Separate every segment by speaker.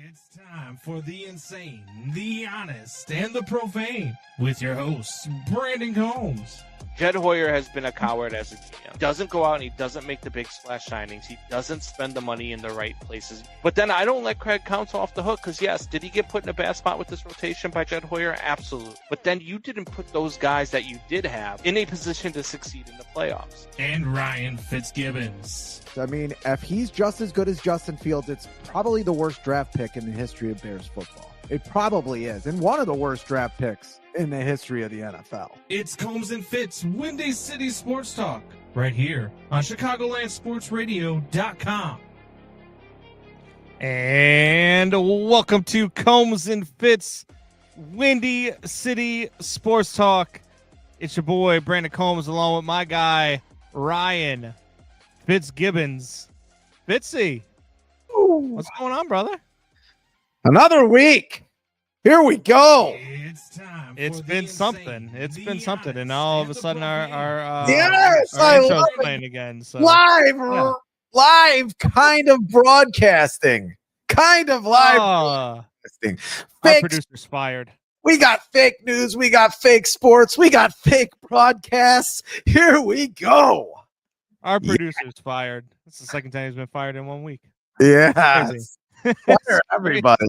Speaker 1: It's time for the insane, the honest, and the profane with your host, Brandon Combs.
Speaker 2: Jed Hoyer has been a coward as a GM. He doesn't go out and he doesn't make the big splash signings. He doesn't spend the money in the right places. But then I don't let Craig Counsell off the hook because, yes, did he get put in a bad spot with this rotation by Jed Hoyer? Absolutely. But then you didn't put those guys that you did have in a position to succeed in the playoffs.
Speaker 1: And Ryan Fitzgibbons.
Speaker 3: I mean, if he's just as good as Justin Fields, it's probably the worst draft pick in the history of Bears football. It probably is. And one of the worst draft picks in the history of the NFL.
Speaker 1: It's Combs and Fitz, Windy City Sports Talk, right here on ChicagolandSportsRadio.com.
Speaker 4: And welcome to Combs and Fitz, Windy City Sports Talk. It's your boy, Brandon Combs, along with my guy, Ryan Fitzgibbons. Fitzy, what's going on, brother?
Speaker 3: Another week. Here we go.
Speaker 1: It's time.
Speaker 4: It's been something. It's been something, and all of a sudden our
Speaker 3: Yes,
Speaker 4: our
Speaker 3: I
Speaker 4: intro's
Speaker 3: love it.
Speaker 4: playing again. So
Speaker 3: Live kind of broadcasting. Kind of live broadcasting.
Speaker 4: our
Speaker 3: Fake,
Speaker 4: producer's fired.
Speaker 3: we got fake news. We got fake sports. We got fake broadcasts. Here we go.
Speaker 4: Our producer's fired. It's the second time he's been fired in 1 week.
Speaker 3: Yes. Fire everybody.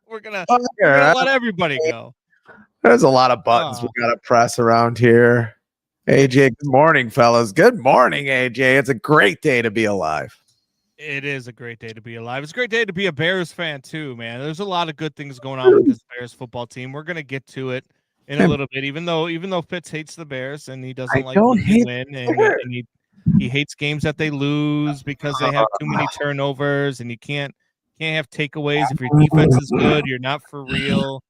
Speaker 4: We're gonna
Speaker 3: Fire.
Speaker 4: let everybody go.
Speaker 3: There's a lot of buttons we got to press around here. AJ, good morning, fellas. Good morning, AJ. It's a great day to be alive.
Speaker 4: It is a great day to be alive. It's a great day to be a Bears fan too, man. There's a lot of good things going on with this Bears football team. We're gonna get to it in a little bit, even though Fitz hates the Bears and he doesn't like when they win, and he hates games that they lose because they have too many turnovers, and you can't have takeaways. If your defense is good, you're not for real.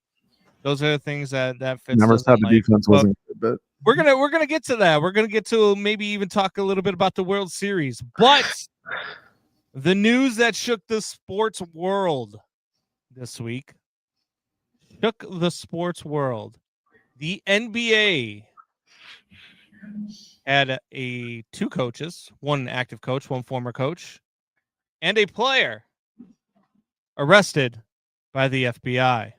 Speaker 4: Those are the things that Fitz
Speaker 3: Never
Speaker 4: doesn't
Speaker 3: said the
Speaker 4: like.
Speaker 3: defense wasn't good, but
Speaker 4: We're gonna get to that. We're gonna get to maybe even talk a little bit about the World Series. But the news that shook the sports world this week shook the sports world. The NBA had two coaches, one active coach, one former coach, and a player arrested by the FBI.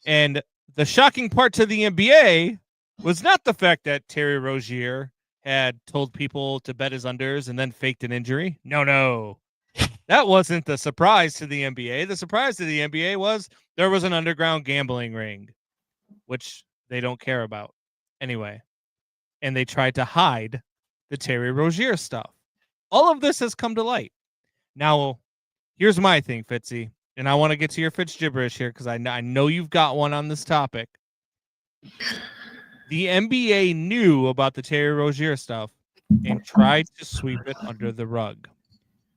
Speaker 4: And the shocking part to the NBA was not the fact that Terry Rozier had told people to bet his unders and then faked an injury. No. That wasn't the surprise to the NBA. The surprise to the NBA was there was an underground gambling ring, which they don't care about anyway. And they tried to hide the Terry Rozier stuff. All of this has come to light. Now, here's my thing, Fitzy. And I want to get to your Fitz gibberish here because I know you've got one on this topic. The NBA knew about the Terry Rozier stuff and tried to sweep it under the rug.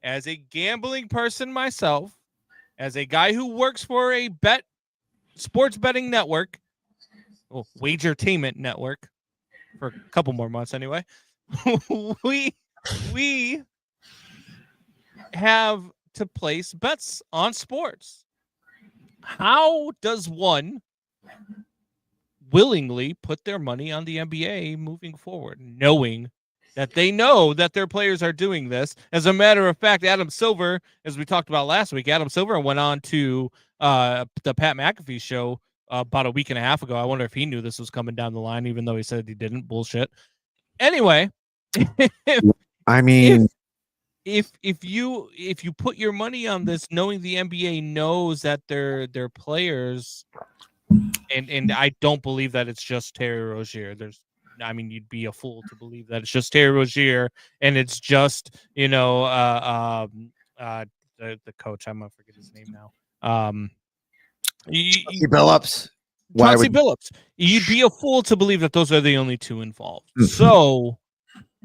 Speaker 4: As a gambling person myself, as a guy who works for a sports betting network, Wagertainment Network, for a couple more months anyway, we have to place bets on sports. How does one willingly put their money on the NBA moving forward, knowing that they know that their players are doing this? As a matter of fact, Adam Silver, as we talked about last week, Adam Silver went on to the Pat McAfee show about a week and a half ago. I wonder if he knew this was coming down the line, even though he said he didn't. Bullshit. Anyway,
Speaker 3: I mean,
Speaker 4: if you put your money on this, knowing the NBA knows that their players, and I don't believe that it's just Terry Rozier. You'd be a fool to believe that it's just Terry Rozier and it's just the coach. I'm gonna forget his name now.
Speaker 3: Billups.
Speaker 4: Chauncey Billups. You'd be a fool to believe that those are the only two involved. So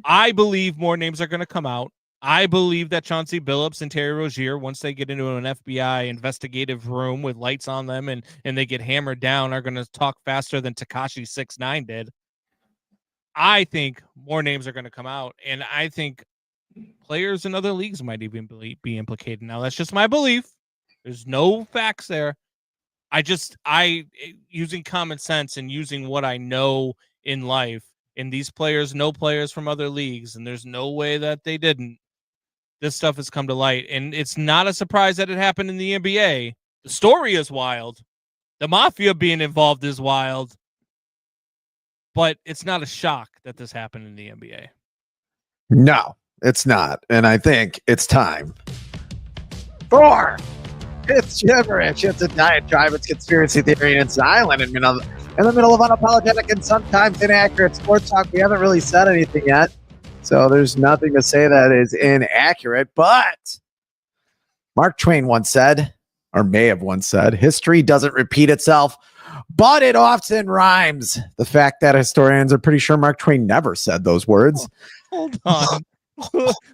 Speaker 4: I believe more names are going to come out. I believe that Chauncey Billups and Terry Rozier, once they get into an FBI investigative room with lights on them and they get hammered down, are going to talk faster than Tekashi 6ix9ine did. I think more names are going to come out, and I think players in other leagues might even be implicated. Now, that's just my belief. There's no facts there. I using common sense and using what I know in life, and these players know players from other leagues, and there's no way that they didn't. this stuff has come to light. And it's not a surprise that it happened in the NBA. The story is wild. The mafia being involved is wild. But it's not a shock that this happened in the NBA.
Speaker 3: No, it's not. And I think it's time for It's Gibberish. It's a diatribe. It's conspiracy theory. And it's an island in the middle of unapologetic and sometimes inaccurate sports talk. We haven't really said anything yet. So there's nothing to say that is inaccurate. But Mark Twain once said, or may have once said, history doesn't repeat itself, but it often rhymes. The fact that historians are pretty sure Mark Twain never said those words.
Speaker 4: Hold on.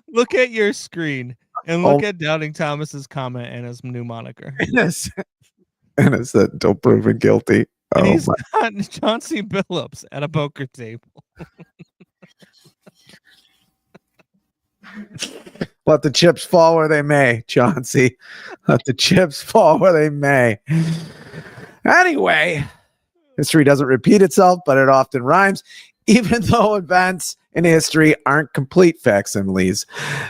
Speaker 4: Look at your screen and look at Doubting Thomas's comment and his new moniker.
Speaker 3: Innocent until proven guilty.
Speaker 4: And he's got Chauncey Billups at a poker table.
Speaker 3: Let the chips fall where they may, Chauncey. Let the chips fall where they may. Anyway, history doesn't repeat itself, but it often rhymes. Even though events in history aren't complete facsimiles,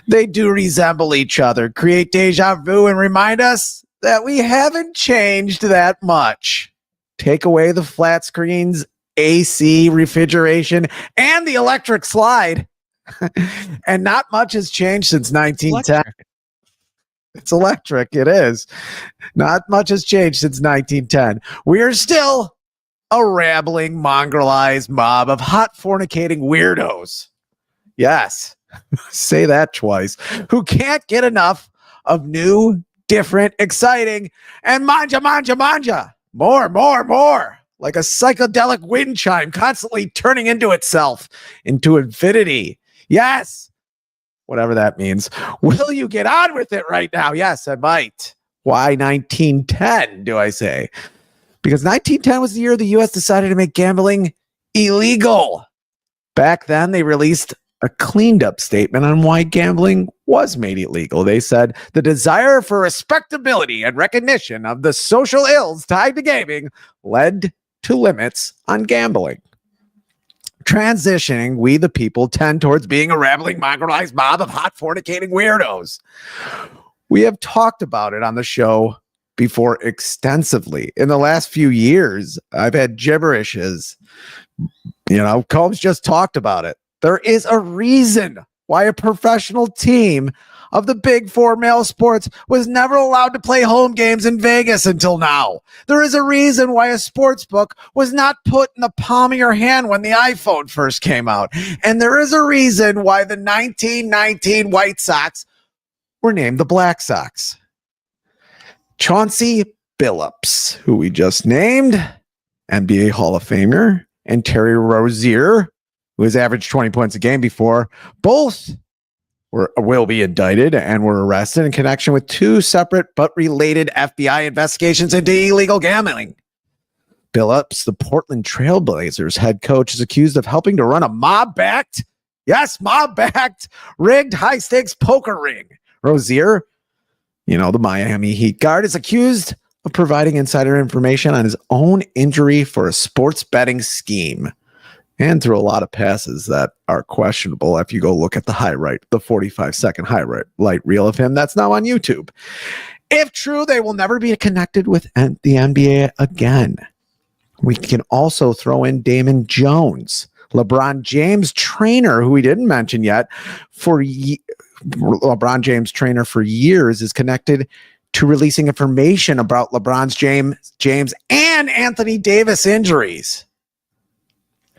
Speaker 3: they do resemble each other, create deja vu, and remind us that we haven't changed that much. Take away the flat screens, AC, refrigeration, and the electric slide. And not much has changed since 1910. It's electric. It is. Not much has changed since 1910. We are still a rambling, mongrelized mob of hot fornicating weirdos. Yes. Say that twice. Who can't get enough of new, different, exciting, and manja. More. Like a psychedelic wind chime constantly turning into itself, into infinity. Yes. Whatever that means. Will you get on with it right now? Yes, I might. Why 1910, do I say? Because 1910 was the year the U.S. decided to make gambling illegal. Back then, they released a cleaned up statement on why gambling was made illegal. They said the desire for respectability and recognition of the social ills tied to gaming led to limits on gambling. Transitioning, we the people tend towards being a rambling, mongrelized mob of hot fornicating weirdos. We have talked about it on the show before extensively. In the last few years, I've had gibberishes. Combs just talked about it. There is a reason why a professional team of the big four male sports was never allowed to play home games in Vegas until now. There is a reason why a sports book was not put in the palm of your hand when the iPhone first came out. And there is a reason why the 1919 White Sox were named the Black Sox. Chauncey Billups, who we just named, NBA Hall of Famer, and Terry Rozier, who has averaged 20 points a game before, both will be indicted and were arrested in connection with two separate but related FBI investigations into illegal gambling. Billups, the Portland Trailblazers head coach, is accused of helping to run a mob-backed, rigged high-stakes poker ring. Rozier, the Miami Heat guard, is accused of providing insider information on his own injury for a sports betting scheme. And through a lot of passes that are questionable. If you go look at the 45-second highlight reel of him, that's now on YouTube. If true, they will never be connected with the NBA again. We can also throw in Damon Jones, LeBron James' trainer, who we didn't mention yet. LeBron James' trainer for years is connected to releasing information about LeBron's James and Anthony Davis injuries.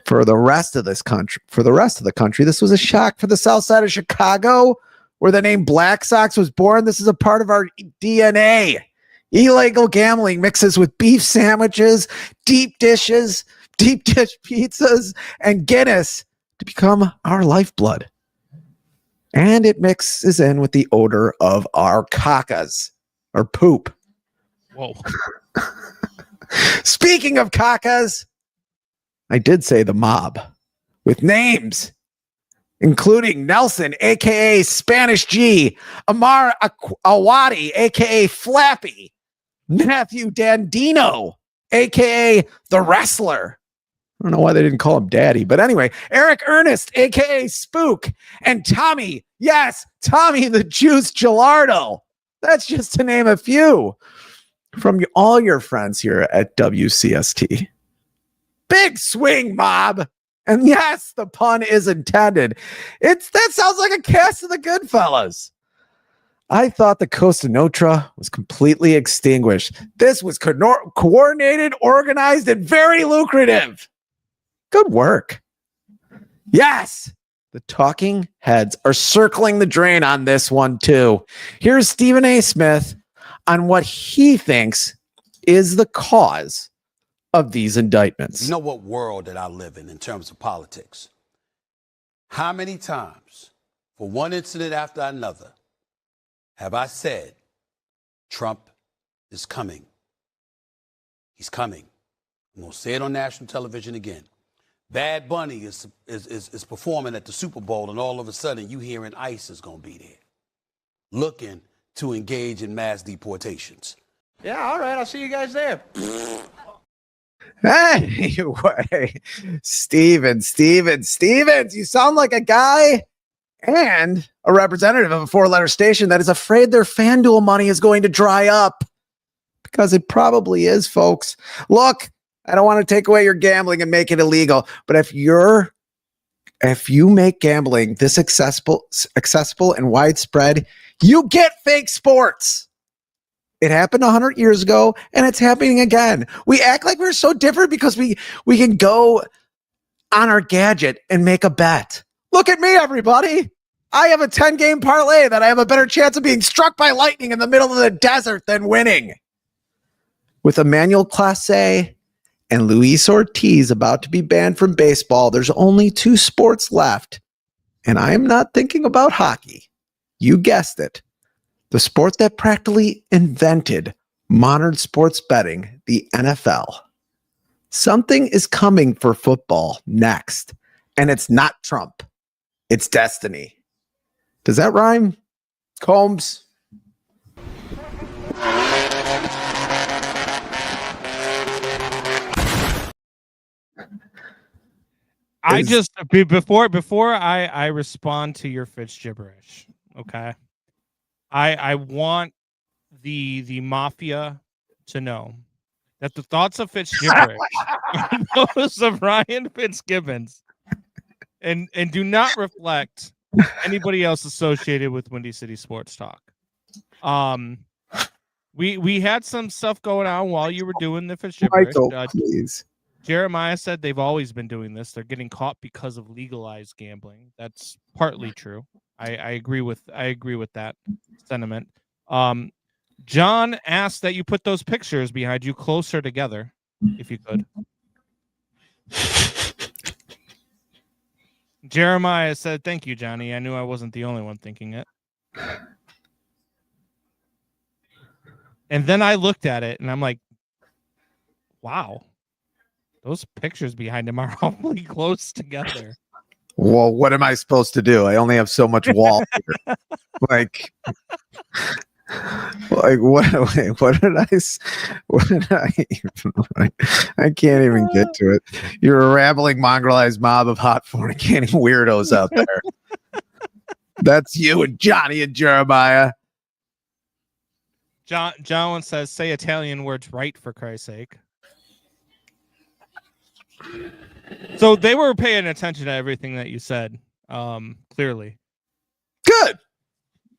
Speaker 3: For the rest of the country, this was a shock. For the south side of Chicago, where the name Black Sox was born, this is a part of our DNA. Illegal gambling mixes with beef sandwiches, deep dish pizzas, and Guinness to become our lifeblood. And it mixes in with the odor of our cacas, or poop.
Speaker 4: Whoa.
Speaker 3: Speaking of cacas, I did say the mob with names, including Nelson, a.k.a. Spanish G, Amar Awadi, a.k.a. Flappy, Matthew Dandino, a.k.a. The Wrestler. I don't know why they didn't call him Daddy, but anyway, Eric Ernest, a.k.a. Spook, and Tommy Yes, Tommy the Juice Gelardo. That's just to name a few from all your friends here at WCST. Big swing, Mob. And yes, the pun is intended. That sounds like a cast of the Goodfellas. I thought the Costa Nostra was completely extinguished. This was coordinated, organized, and very lucrative. Good work. Yes, the talking heads are circling the drain on this one too. Here's Stephen A. Smith on what he thinks is the cause of these indictments.
Speaker 5: You know what world that I live in terms of politics? How many times, for one incident after another, have I said, Trump is coming? He's coming. I'm going to say it on national television again. Bad Bunny is performing at the Super Bowl, and all of a sudden you hearing ICE is going to be there, looking to engage in mass deportations.
Speaker 6: Yeah, all right. I'll see you guys there.
Speaker 3: Anyway, Stevens, you sound like a guy and a representative of a 4-letter station that is afraid their FanDuel money is going to dry up, because it probably is, folks. Look, I don't want to take away your gambling and make it illegal, but if you make gambling this accessible and widespread, you get fake sports. It happened 100 years ago, and it's happening again. We act like we're so different because we can go on our gadget and make a bet. Look at me, everybody. I have a 10-game parlay that I have a better chance of being struck by lightning in the middle of the desert than winning. With Emmanuel Clase and Luis Ortiz about to be banned from baseball, there's only 2 sports left, and I am not thinking about hockey. You guessed it. The sport that practically invented modern sports betting, the NFL. Something is coming for football next, and it's not Trump. It's destiny. Does that rhyme, Combs?
Speaker 4: I just before I respond to your Fitz gibberish, okay? I want the mafia to know that the thoughts of Fitz gibberish are those of Ryan Fitzgibbons, and do not reflect anybody else associated with Windy City Sports Talk. We had some stuff going on while you were doing the Fitz gibberish.
Speaker 3: Michael, please.
Speaker 4: Jeremiah said they've always been doing this. They're getting caught because of legalized gambling. That's partly true. I agree with that sentiment. John asked that you put those pictures behind you closer together, if you could. Jeremiah said, "Thank you, Johnny. I knew I wasn't the only one thinking it." And then I looked at it and I'm like, wow. Those pictures behind him are awfully close together.
Speaker 3: Well, what am I supposed to do? I only have so much wall here. like what did I even, I can't even get to it. You're a rambling mongrelized mob of hot fornicating weirdos out there. That's you and Johnny and Jeremiah.
Speaker 4: John says, say Italian words right, for Christ's sake. So they were paying attention to everything that you said, clearly.
Speaker 3: Good.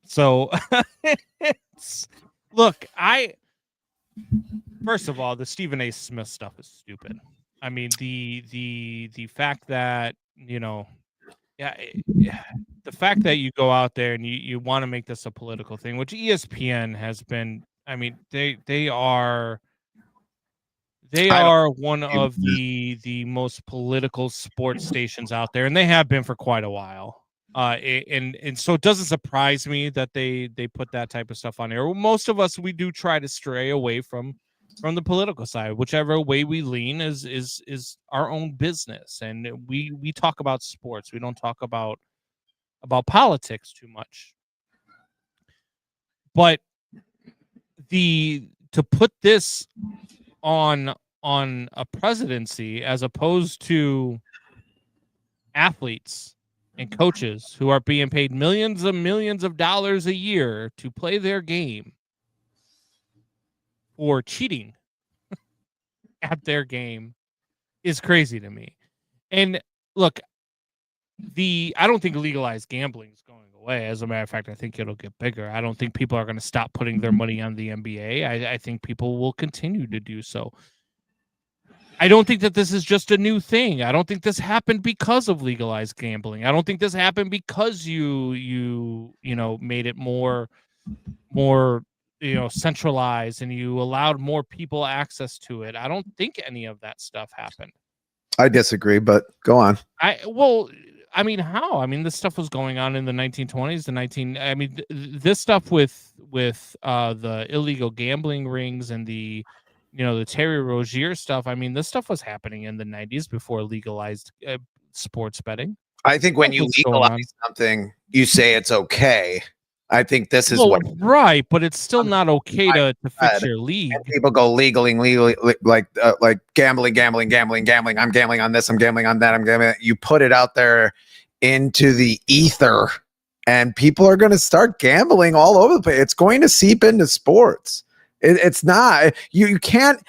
Speaker 4: So, look, first of all, the Stephen A. Smith stuff is stupid. I mean, the fact that, the fact that you go out there and you want to make this a political thing, which ESPN has been, I mean, they are one of the most political sports stations out there, and they have been for quite a while. And so it doesn't surprise me that they put that type of stuff on there. Most of us, we do try to stray away from the political side. Whichever way we lean is our own business, and we talk about sports. We don't talk about politics too much. But to put this on a presidency as opposed to athletes and coaches who are being paid millions and millions of dollars a year to play their game or cheating at their game is crazy to me. And look, I don't think legalized gambling is going away. As a matter of fact, I think it'll get bigger. I don't think people are going to stop putting their money on the NBA. I think people will continue to do so. I don't think that this is just a new thing. I don't think this happened because of legalized gambling. I don't think this happened because you made it more centralized and you allowed more people access to it. I don't think any of that stuff happened.
Speaker 3: I disagree, but go on.
Speaker 4: How? I mean, this stuff was going on in the 1920s, this stuff with the illegal gambling rings and the Terry Rozier stuff. I mean, this stuff was happening in the 90s before legalized sports betting.
Speaker 3: I think when you legalize something, you say it's okay. I think this is
Speaker 4: right, but it's still not okay to fix your league.
Speaker 3: And people go legally, like gambling. I'm gambling on this. I'm gambling on that. I'm gambling. You put it out there into the ether, and people are going to start gambling all over the place. It's going to seep into sports. It's not. You can't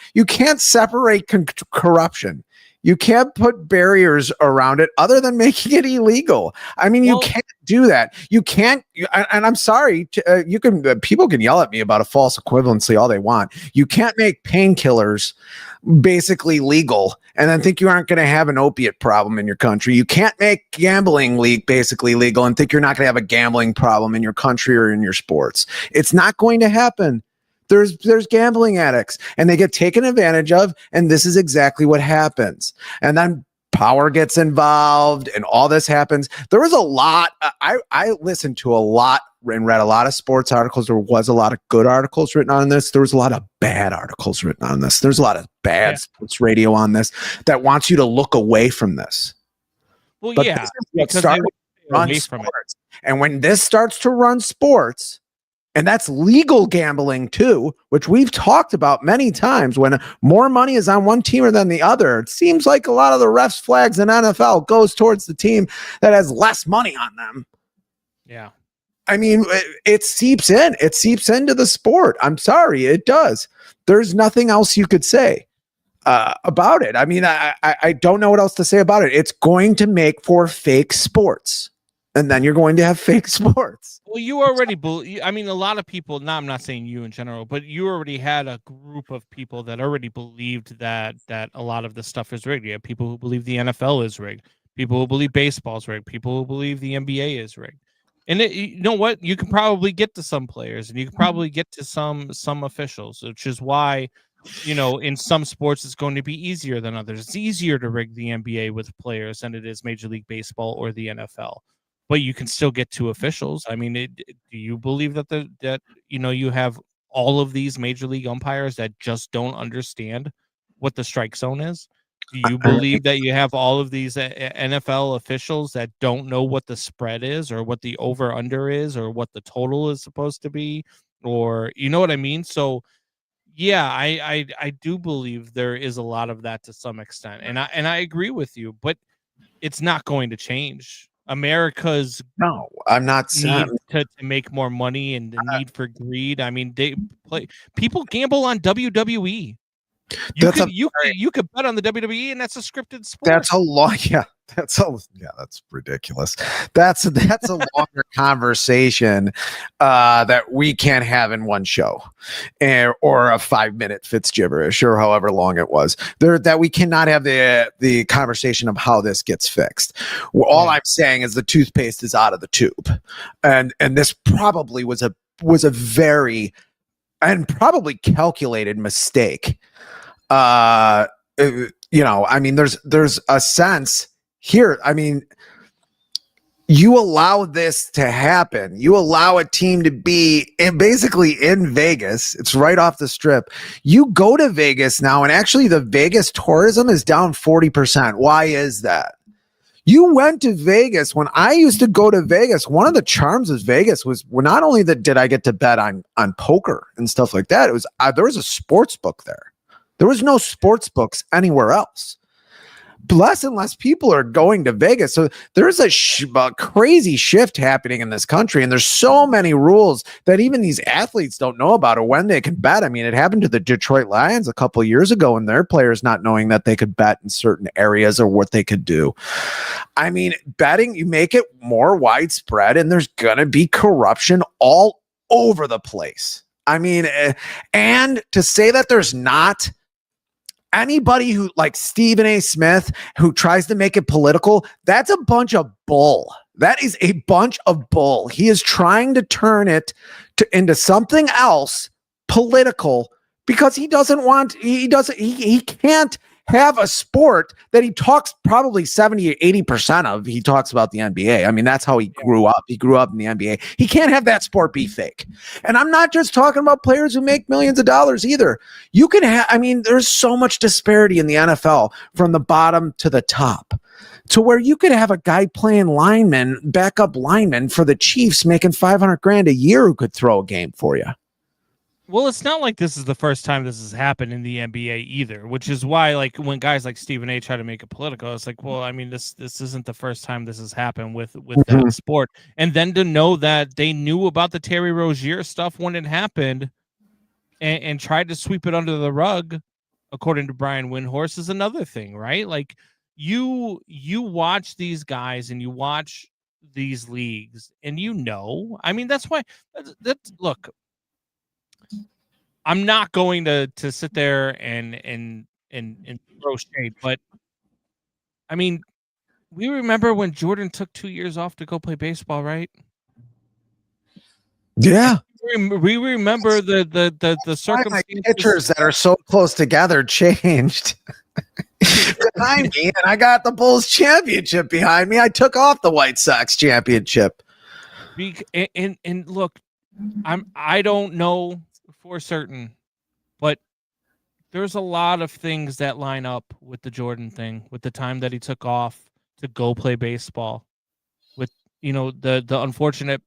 Speaker 3: separate corruption. You can't put barriers around it other than making it illegal. I mean, you can't do that. You can't. And I'm sorry. People can yell at me about a false equivalency all they want. You can't make painkillers basically legal and then think you aren't going to have an opiate problem in your country. You can't make gambling basically legal and think you're not going to have a gambling problem in your country or in your sports. It's not going to happen. There's gambling addicts and they get taken advantage of. And this is exactly what happens. And then power gets involved and all this happens. There was a lot. I listened to a lot and read a lot of sports articles. There was a lot of good articles written on this. There was a lot of bad articles written on this. There's a lot of bad sports radio on this that wants you to look away from this.
Speaker 4: Well,
Speaker 3: but
Speaker 4: yeah.
Speaker 3: This is what started to run sports. And when this starts to run sports, and that's legal gambling too, which we've talked about many times. When more money is on one team than the other, it seems like a lot of the refs' flags in NFL goes towards the team that has less money on them.
Speaker 4: Yeah.
Speaker 3: I mean, it seeps in. It seeps into the sport. I'm sorry, it does. There's nothing else you could say about it. I mean, I don't know what else to say about it. It's going to make for fake sports. And then you're going to have fake sports.
Speaker 4: Well, you already a lot of people, I'm not saying you in general, but you already had a group of people that already believed that a lot of this stuff is rigged. You have people who believe the NFL is rigged, people who believe baseball is rigged, people who believe the NBA is rigged. And you know what? You can probably get to some players and you can probably get to some officials, which is why, in some sports it's going to be easier than others. It's easier to rig the NBA with players than it is Major League Baseball or the NFL. But you can still get to officials. I mean, do you believe that you have all of these major league umpires that just don't understand what the strike zone is? Do you believe that you have all of these NFL officials that don't know what the spread is or what the over under is or what the total is supposed to be? Or you know what I mean? So yeah, I do believe there is a lot of that to some extent. And I agree with you, but it's not going to change. America's
Speaker 3: I'm not
Speaker 4: need to make more money and the need for greed. I mean, people gamble on WWE. You could bet on the WWE, and that's a scripted sport.
Speaker 3: That's a lot. Yeah, that's ridiculous. That's a longer conversation that we can't have in one show, or a 5-minute Fitzgibberish, or however long it was. That we cannot have the conversation of how this gets fixed. Well, all I'm saying is the toothpaste is out of the tube, and this probably was a very and probably calculated mistake. I mean, there's a sense here. I mean, you allow this to happen. You allow a team to be basically in Vegas. It's right off the strip. You go to Vegas now, and actually the Vegas tourism is down 40%. Why is that? You went to Vegas. When I used to go to Vegas, one of the charms of Vegas was not only did I get to bet on poker and stuff like that, it was there was a sports book there. There was no sports books anywhere else. less and less people are going to Vegas. So there's a crazy shift happening in this country. And there's so many rules that even these athletes don't know about or when they can bet. I mean, it happened to the Detroit Lions a couple of years ago and their players not knowing that they could bet in certain areas or what they could do. I mean, betting, you make it more widespread and there's going to be corruption all over the place. I mean, and to say that there's not anybody who like Stephen A. Smith who tries to make it political, that's a bunch of bull. That is a bunch of bull. He is trying to turn it into something else political because he can't have a sport that he talks probably 70 or 80% of. He talks about the NBA. I mean, that's how he grew up. He grew up in the NBA. He can't have that sport be fake. And I'm not just talking about players who make millions of dollars either. You can have, I mean, there's so much disparity in the NFL from the bottom to the top to where you could have a guy playing lineman, backup lineman for the Chiefs making $500,000 a year who could throw a game for you.
Speaker 4: Well, it's not like this is the first time this has happened in the NBA either, which is why, like, when guys like Stephen A. try to make it political, it's like, well, I mean, this isn't the first time this has happened with that sport. And then to know that they knew about the Terry Rozier stuff when it happened and tried to sweep it under the rug, according to Brian Windhorst, is another thing, right? Like, you watch these guys and you watch these leagues, and I mean, that's why look. I'm not going to sit there and throw shade, but I mean, we remember when Jordan took 2 years off to go play baseball, right?
Speaker 3: Yeah.
Speaker 4: We remember the circumstances.
Speaker 3: Pitchers that are so close together changed. Behind me, and I got the Bulls championship behind me. I took off the White Sox championship.
Speaker 4: And look, I don't know for certain, but there's a lot of things that line up with the Jordan thing, with the time that he took off to go play baseball, with the unfortunate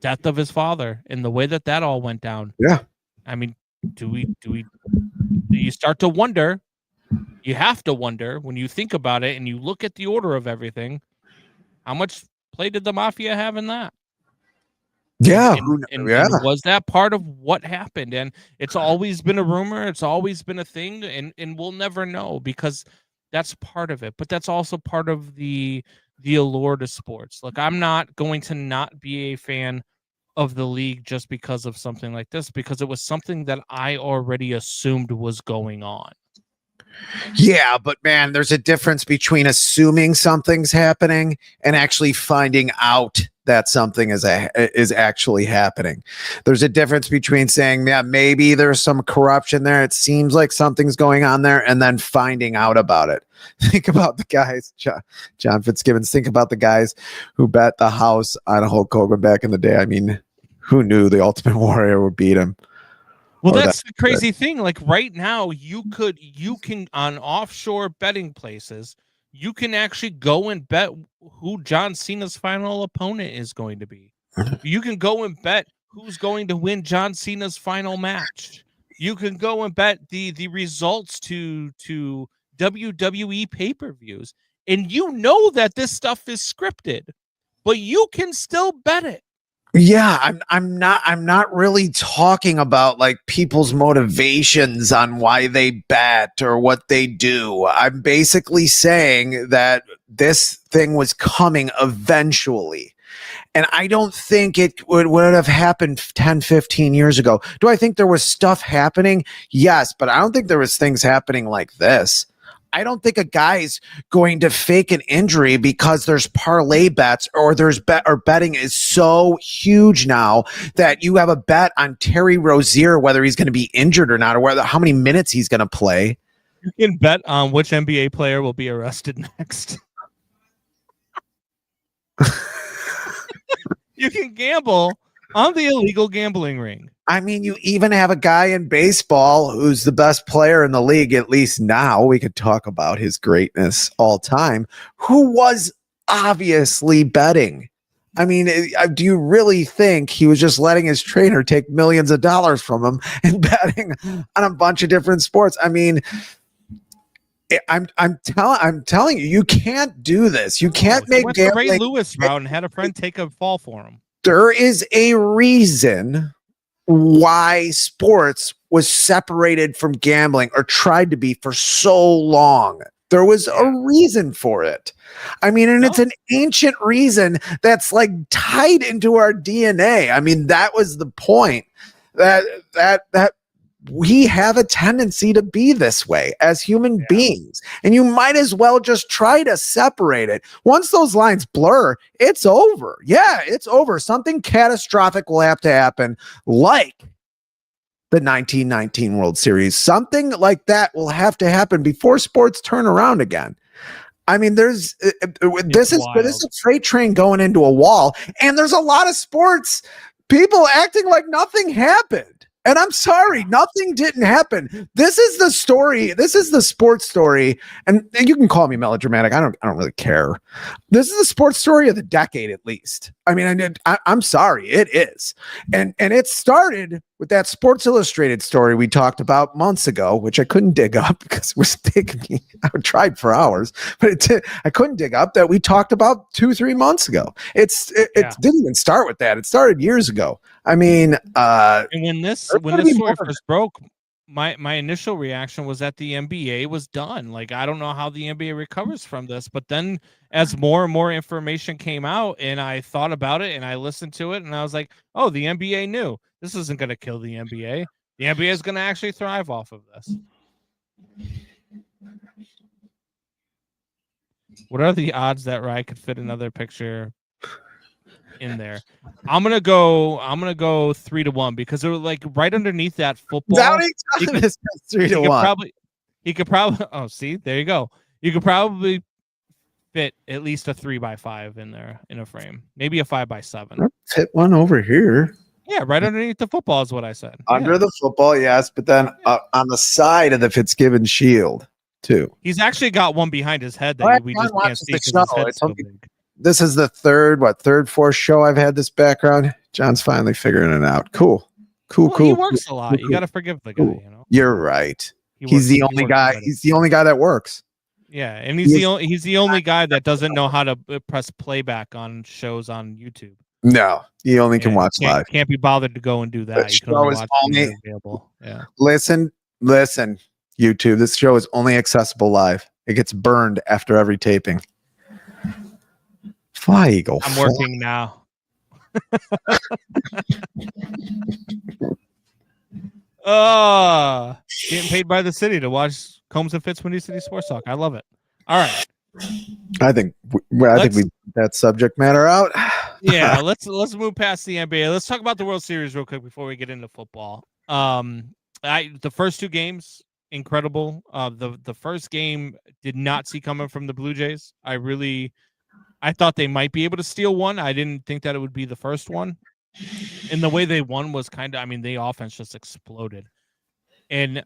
Speaker 4: death of his father and the way that all went down.
Speaker 3: Yeah,
Speaker 4: I mean, do you start to wonder? You have to wonder when you think about it and you look at the order of everything. How much play did the Mafia have in that?
Speaker 3: Yeah.
Speaker 4: And was that part of what happened? And it's always been a rumor. It's always been a thing. And we'll never know because that's part of it. But that's also part of the allure to sports. Look, I'm not going to not be a fan of the league just because of something like this, because it was something that I already assumed was going on.
Speaker 3: Yeah, but man, there's a difference between assuming something's happening and actually finding out that something is actually happening. There's a difference between saying, yeah, maybe there's some corruption there. It seems like something's going on there, and then finding out about it. Think about the guys, John Fitzgibbons. Think about the guys who bet the house on Hulk Hogan back in the day. I mean, who knew the Ultimate Warrior would beat him?
Speaker 4: Well, that's the crazy thing. Like right now, you can on offshore betting places, you can actually go and bet who John Cena's final opponent is going to be. You can go and bet who's going to win John Cena's final match. You can go and bet the results to WWE pay-per-views. And you know that this stuff is scripted, but you can still bet it.
Speaker 3: Yeah, I'm not really talking about like people's motivations on why they bet or what they do. I'm basically saying that this thing was coming eventually. And I don't think it would have happened 10, 15 years ago. Do I think there was stuff happening? Yes, but I don't think there was things happening like this. I don't think a guy's going to fake an injury because there's parlay bets or betting is so huge now that you have a bet on Terry Rozier, whether he's going to be injured or not, or how many minutes he's going to play.
Speaker 4: You can bet on which NBA player will be arrested next. You can gamble on the illegal gambling ring.
Speaker 3: I mean, you even have a guy in baseball who's the best player in the league, at least now. We could talk about his greatness all time, who was obviously betting. I mean, do you really think he was just letting his trainer take millions of dollars from him and betting on a bunch of different sports? I mean, I'm telling you, you can't do this. You can't
Speaker 4: He
Speaker 3: make
Speaker 4: went the Ray
Speaker 3: gambling.
Speaker 4: Lewis route and had a friend take a fall for him.
Speaker 3: There is a reason why sports was separated from gambling or tried to be for so long. There was a reason for it. I mean, and it's an ancient reason that's like tied into our DNA. I mean, that was the point that we have a tendency to be this way as human beings, and you might as well just try to separate it. Once those lines blur, it's over. Yeah, it's over. Something catastrophic will have to happen, like the 1919 World Series. Something like that will have to happen before sports turn around again. I mean, this is a freight train going into a wall, and there's a lot of sports people acting like nothing happened. And I'm sorry, nothing didn't happen. This is the story. This is the sports story. And you can call me melodramatic. I don't really care. This is the sports story of the decade, at least. I mean, I'm sorry, it is. And it started with that Sports Illustrated story we talked about months ago, which I couldn't dig up because it was taking me, I tried for hours, but I couldn't dig up, that we talked about 2-3 months ago. It didn't even start with that. It started years ago. I mean,
Speaker 4: and when this story first broke, my initial reaction was that the NBA was done. Like, I don't know how the NBA recovers from this. But then as more and more information came out and I thought about it and I listened to it, and I was like, oh, the NBA knew this isn't going to kill the NBA. The NBA is going to actually thrive off of this. What are the odds that Rye could fit another picture in there? I'm gonna go 3-1 because they're like right underneath that football.
Speaker 3: He could 3-1.
Speaker 4: He could probably. Oh, see, there you go. You could probably fit at least a 3x5 in there in a frame, maybe a 5x7.
Speaker 3: Let's hit one over here.
Speaker 4: Yeah, right underneath the football is what I said.
Speaker 3: Under the football, yes, but then on the side of the Fitzgibbon shield too.
Speaker 4: He's actually got one behind his head that we just can't see because his head's so big.
Speaker 3: This is the third, fourth show I've had this background. John's finally figuring it out. Cool.
Speaker 4: He works a lot. You got to forgive the guy. You know.
Speaker 3: You're right. He's the only guy. He's the only guy that works.
Speaker 4: Yeah, and he's the only guy that doesn't know how to press playback on shows on YouTube.
Speaker 3: No, he only can watch live.
Speaker 4: Can't be bothered to go and do that.
Speaker 3: You can only watch
Speaker 4: available. Yeah.
Speaker 3: Listen, YouTube. This show is only accessible live. It gets burned after every taping. Fly Eagle.
Speaker 4: I'm working now. Getting paid by the city to watch Combs and Fitz Windy City Sports Talk. I love it. All right.
Speaker 3: I think we that subject matter out.
Speaker 4: Yeah, let's move past the NBA. Let's talk about the World Series real quick before we get into football. The first two games, incredible. The first game did not see coming from the Blue Jays. I thought they might be able to steal one. I didn't think that it would be the first one. And the way they won was the offense just exploded. And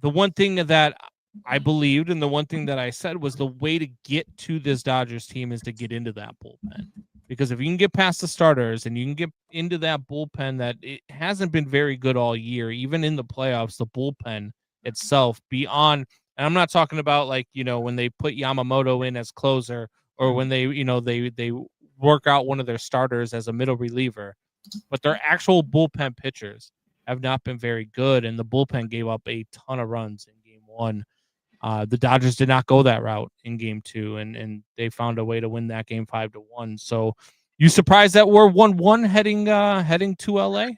Speaker 4: the one thing that I believed and the one thing that I said was the way to get to this Dodgers team is to get into that bullpen. Because if you can get past the starters and you can get into that bullpen that it hasn't been very good all year, even in the playoffs, the bullpen itself beyond, and I'm not talking about when they put Yamamoto in as closer, or when they work out one of their starters as a middle reliever, but their actual bullpen pitchers have not been very good, and the bullpen gave up a ton of runs in game one. The Dodgers did not go that route in game two, and they found a way to win that game 5-1. So, you surprised that we're 1-1 heading to LA?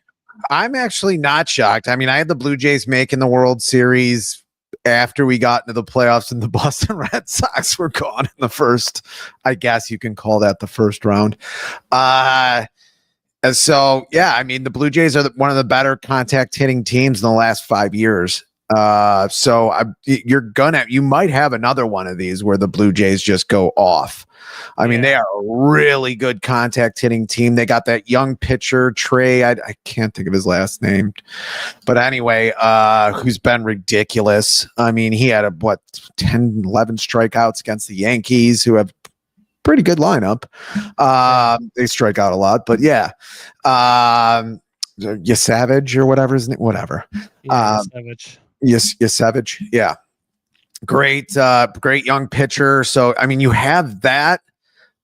Speaker 3: I'm actually not shocked. I mean, I had the Blue Jays making the World Series after we got into the playoffs, and the Boston Red Sox were gone in the first, I guess you can call that the first round. So yeah, I mean, the Blue Jays are one of the better contact hitting teams in the last 5 years. You might have another one of these where the Blue Jays just go off. I mean, they are a really good contact hitting team. They got that young pitcher, Trey. I can't think of his last name, but anyway, who's been ridiculous. I mean, he had 10, 11 strikeouts against the Yankees, who have pretty good lineup. They strike out a lot, but yeah. Savage or whatever his name, whatever.
Speaker 4: Savage.
Speaker 3: Yes, Savage. Yeah. great young pitcher. So, I mean, you have that.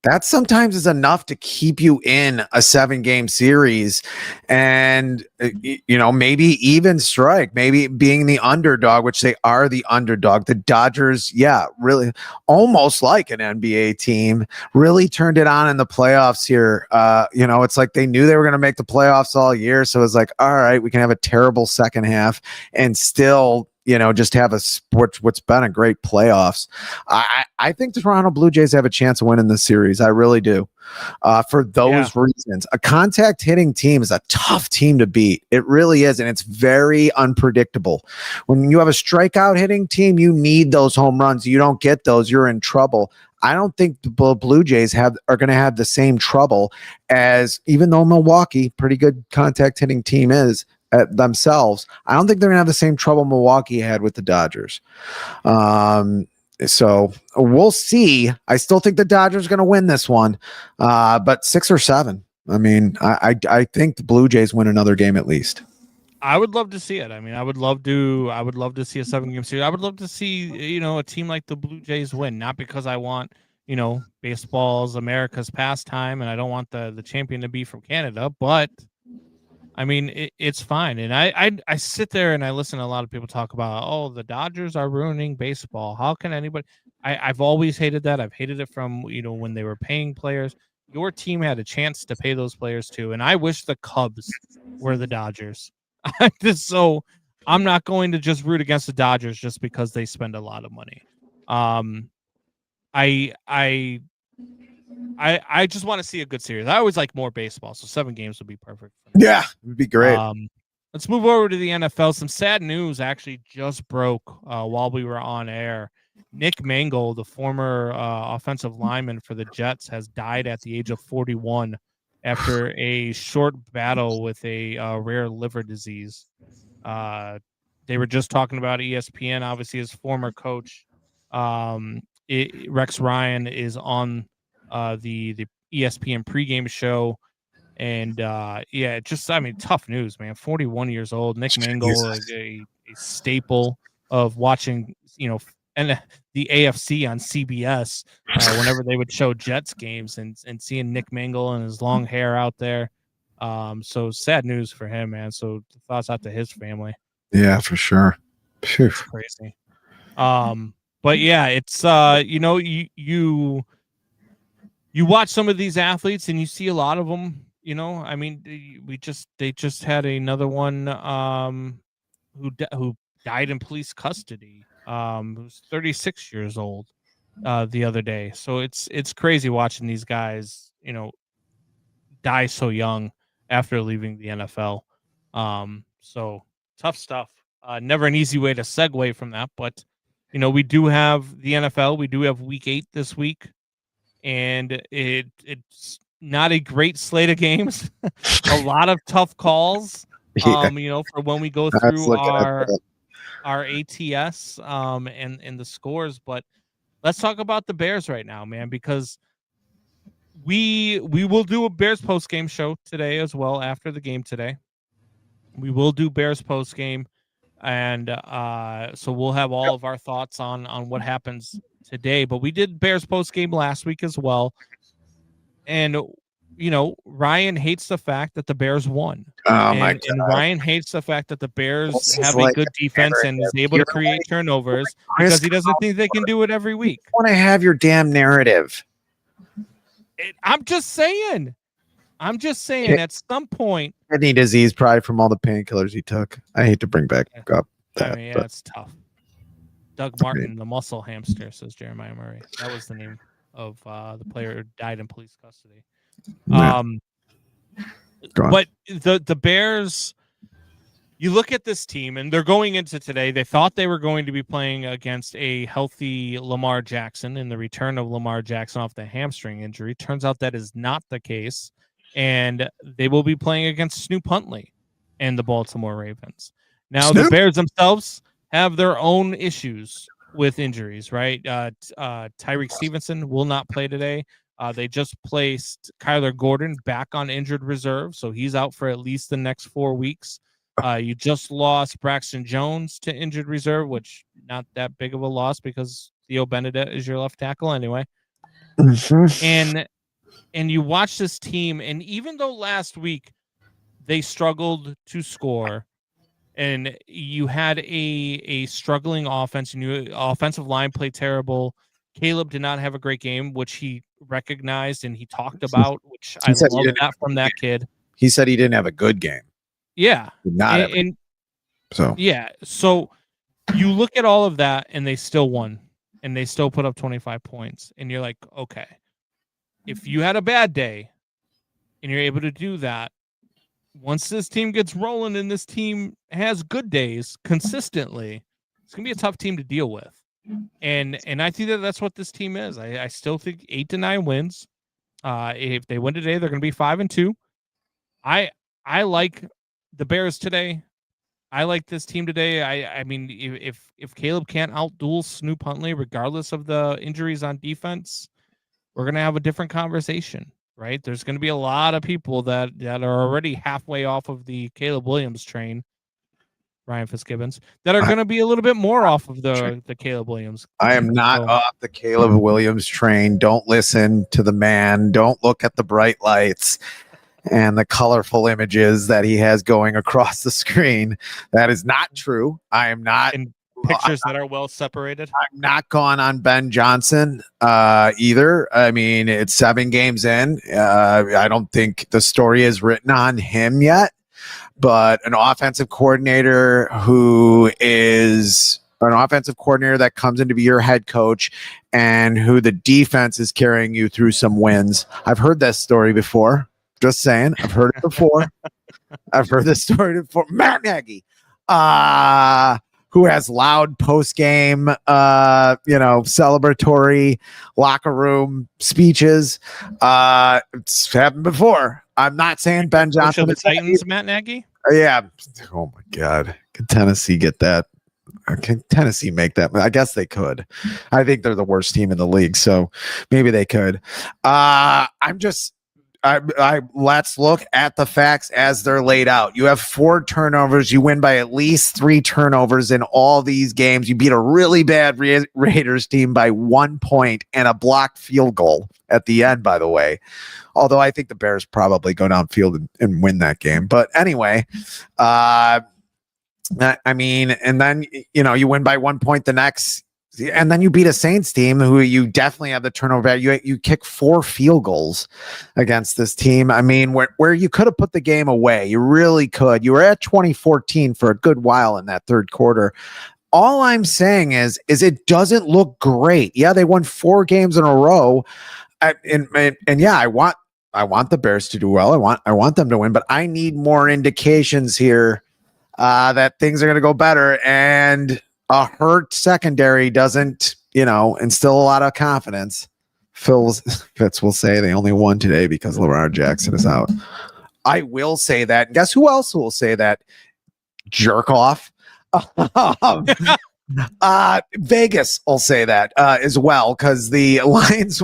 Speaker 3: That sometimes is enough to keep you in a 7-game series and, maybe even strike, maybe being the underdog, which they are the underdog. The Dodgers, really almost like an NBA team, really turned it on in the playoffs here. It's like they knew they were going to make the playoffs all year. So it was like, all right, we can have a terrible second half and still just have what's been a great playoffs. I think the Toronto Blue Jays have a chance of winning this series. I really do. For those reasons, a contact hitting team is a tough team to beat. It really is. And it's very unpredictable. When you have a strikeout hitting team, you need those home runs. You don't get those, you're in trouble. I don't think the Blue Jays are going to have the same trouble as, even though Milwaukee, pretty good contact hitting team is, themselves. I don't think they're gonna have the same trouble Milwaukee had with the Dodgers. So we'll see. I still think the Dodgers are gonna win this one, but 6 or 7. I mean, I think the Blue Jays win another game at least.
Speaker 4: I would love to see it. I mean, I would love to see a 7-game series. I would love to see, a team like the Blue Jays win, not because I want, baseball's America's pastime and I don't want the champion to be from Canada, but I mean, it's fine. And I sit there and I listen to a lot of people talk about, oh, the Dodgers are ruining baseball. How can anybody? I've always hated that. I've hated it from, when they were paying players. Your team had a chance to pay those players too. And I wish the Cubs were the Dodgers. So I'm not going to just root against the Dodgers just because they spend a lot of money. I just want to see a good series. I always like more baseball, so 7 games would be perfect for me.
Speaker 3: Yeah, it would be great.
Speaker 4: Let's move over to the NFL. Some sad news actually just broke while we were on air. Nick Mangold, the former offensive lineman for the Jets, has died at the age of 41 after a short battle with a rare liver disease. They were just talking about ESPN. Obviously, his former coach, Rex Ryan, is on the ESPN pregame show. And tough news, man. 41 years old. Nick Mangold, a staple of watching, and the AFC on CBS whenever they would show Jets games and seeing Nick Mangold and his long hair out there. So sad news for him, man. So thoughts out to his family.
Speaker 3: Yeah, for sure.
Speaker 4: It's crazy. But yeah, it's you watch some of these athletes and you see a lot of them. I mean, they just had another one who died in police custody. Who's 36 years old the other day. So it's crazy watching these guys, die so young after leaving the NFL. So tough stuff. Never an easy way to segue from that, but we do have the NFL. We do have Week 8 this week, and it's not a great slate of games. A lot of tough calls. For when we go through our ATS and the scores. But let's talk about the Bears right now, man, because we will do a Bears post game show today as well after the game today. We will do Bears post game, and so we'll have all of our thoughts on what happens today. But we did Bears post game last week as well, and Ryan hates the fact that the Bears won. And Ryan hates the fact that the Bears have a good defense and is able to create turnovers because he doesn't think they can do it every week.
Speaker 3: I want to have your damn narrative.
Speaker 4: I'm just saying. At some point,
Speaker 3: kidney disease, probably from all the painkillers he took. I hate to bring back up that.
Speaker 4: It's tough. Doug Martin, the muscle hamster, says Jeremiah Murray. That was the name of the player who died in police custody.
Speaker 3: Yeah.
Speaker 4: But the Bears, you look at this team, and they're going into today. They thought they were going to be playing against a healthy Lamar Jackson in the return of Lamar Jackson off the hamstring injury. Turns out that is not the case. And they will be playing against Snoop Huntley and the Baltimore Ravens. Now, the Bears themselves have their own issues with injuries, right? Tyreek Stevenson will not play today. They just placed Kyler Gordon back on injured reserve, so he's out for at least the next 4 weeks. You just lost Braxton Jones to injured reserve, which not that big of a loss because Theo Benedette is your left tackle anyway. And you watch this team, and even though last week they struggled to score, and you had a struggling offense, and your offensive line played terrible. Caleb did not have a great game, which he recognized and he talked about, which I love that from that kid.
Speaker 3: He said he didn't have a good game.
Speaker 4: Yeah. So you look at all of that, and they still won, and they still put up 25 points. And you're like, okay, if you had a bad day and you're able to do that, once this team gets rolling and this team has good days consistently, it's going to be a tough team to deal with. And I think that's what this team is. I still think 8 to 9 wins. If they win today, they're going to be 5-2. I like the Bears today. I like this team today. I mean, if Caleb can't outduel Snoop Huntley, regardless of the injuries on defense, we're going to have a different conversation, right? There's going to be a lot of people that are already halfway off of the Caleb Williams train, Ryan Fitzgibbons, that are going to be a little bit more off of the Caleb Williams.
Speaker 3: I am not off the Caleb Williams train. Don't listen to the man. Don't look at the bright lights and the colorful images that he has going across the screen. That is not true. I am not.
Speaker 4: And pictures that are well separated.
Speaker 3: I'm not gone on Ben Johnson either. I mean, it's 7 games in. I don't think the story is written on him yet, but an offensive coordinator who is an offensive coordinator that comes in to be your head coach and who the defense is carrying you through some wins. I've heard this story before. Just saying. I've heard it before. I've heard this story before. Matt Nagy, who has loud post-game, celebratory locker room speeches. It's happened before. I'm not saying Ben Johnson.
Speaker 4: The Titans, Matt Nagy?
Speaker 3: Yeah. Oh, my God. Can Tennessee get that? Can Tennessee make that? I guess they could. I think they're the worst team in the league, so maybe they could. Let's look at the facts as they're laid out. You have 4 turnovers. You win by at least 3 turnovers in all these games. You beat a really bad Raiders team by 1 point and a blocked field goal at the end, by the way. Although I think the Bears probably go downfield and win that game. But anyway, and then, you win by 1 point the next. And then you beat a Saints team who you definitely have the turnover. You kick 4 field goals against this team. I mean, where you could have put the game away. You really could. You were at 2014 for a good while in that third quarter. All I'm saying is it doesn't look great. Yeah, they won 4 games in a row. And yeah, I want the Bears to do well. I want them to win, but I need more indications here that things are going to go better. And a hurt secondary doesn't, instill a lot of confidence. Fitz will say they only won today because Lamar Jackson is out. I will say that. Guess who else will say that? Jerk off. Vegas will say that as well, because the lines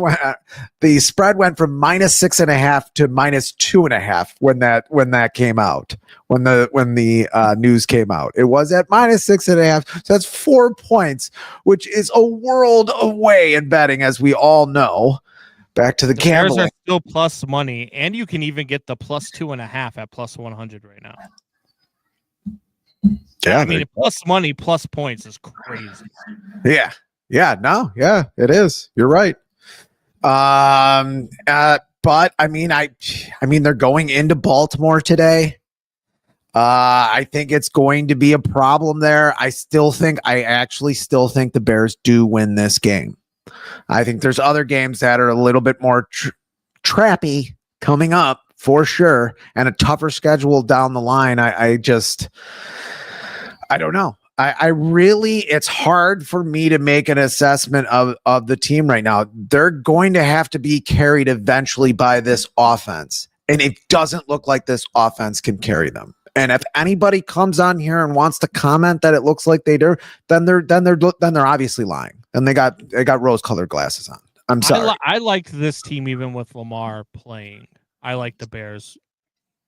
Speaker 3: the spread went from -6.5 to -2.5 when that came out. When the news came out, it was at -6.5. So that's 4 points, which is a world away in betting, as we all know. Back to the gambling.
Speaker 4: Bears are still plus money, and you can even get the +2.5 at +100 right now.
Speaker 3: Yeah,
Speaker 4: I mean, plus money, plus points is crazy.
Speaker 3: Yeah, it is. You're right. But I mean, they're going into Baltimore today. I think it's going to be a problem there. I actually still think the Bears do win this game. I think there's other games that are a little bit more trappy coming up for sure, and a tougher schedule down the line. I don't know. I really, it's hard for me to make an assessment of the team right now. They're going to have to be carried eventually by this offense. And it doesn't look like this offense can carry them. And if anybody comes on here and wants to comment that it looks like they do, then they're obviously lying. And they got rose-colored glasses on. I'm sorry.
Speaker 4: I like this team even with Lamar playing. I like the Bears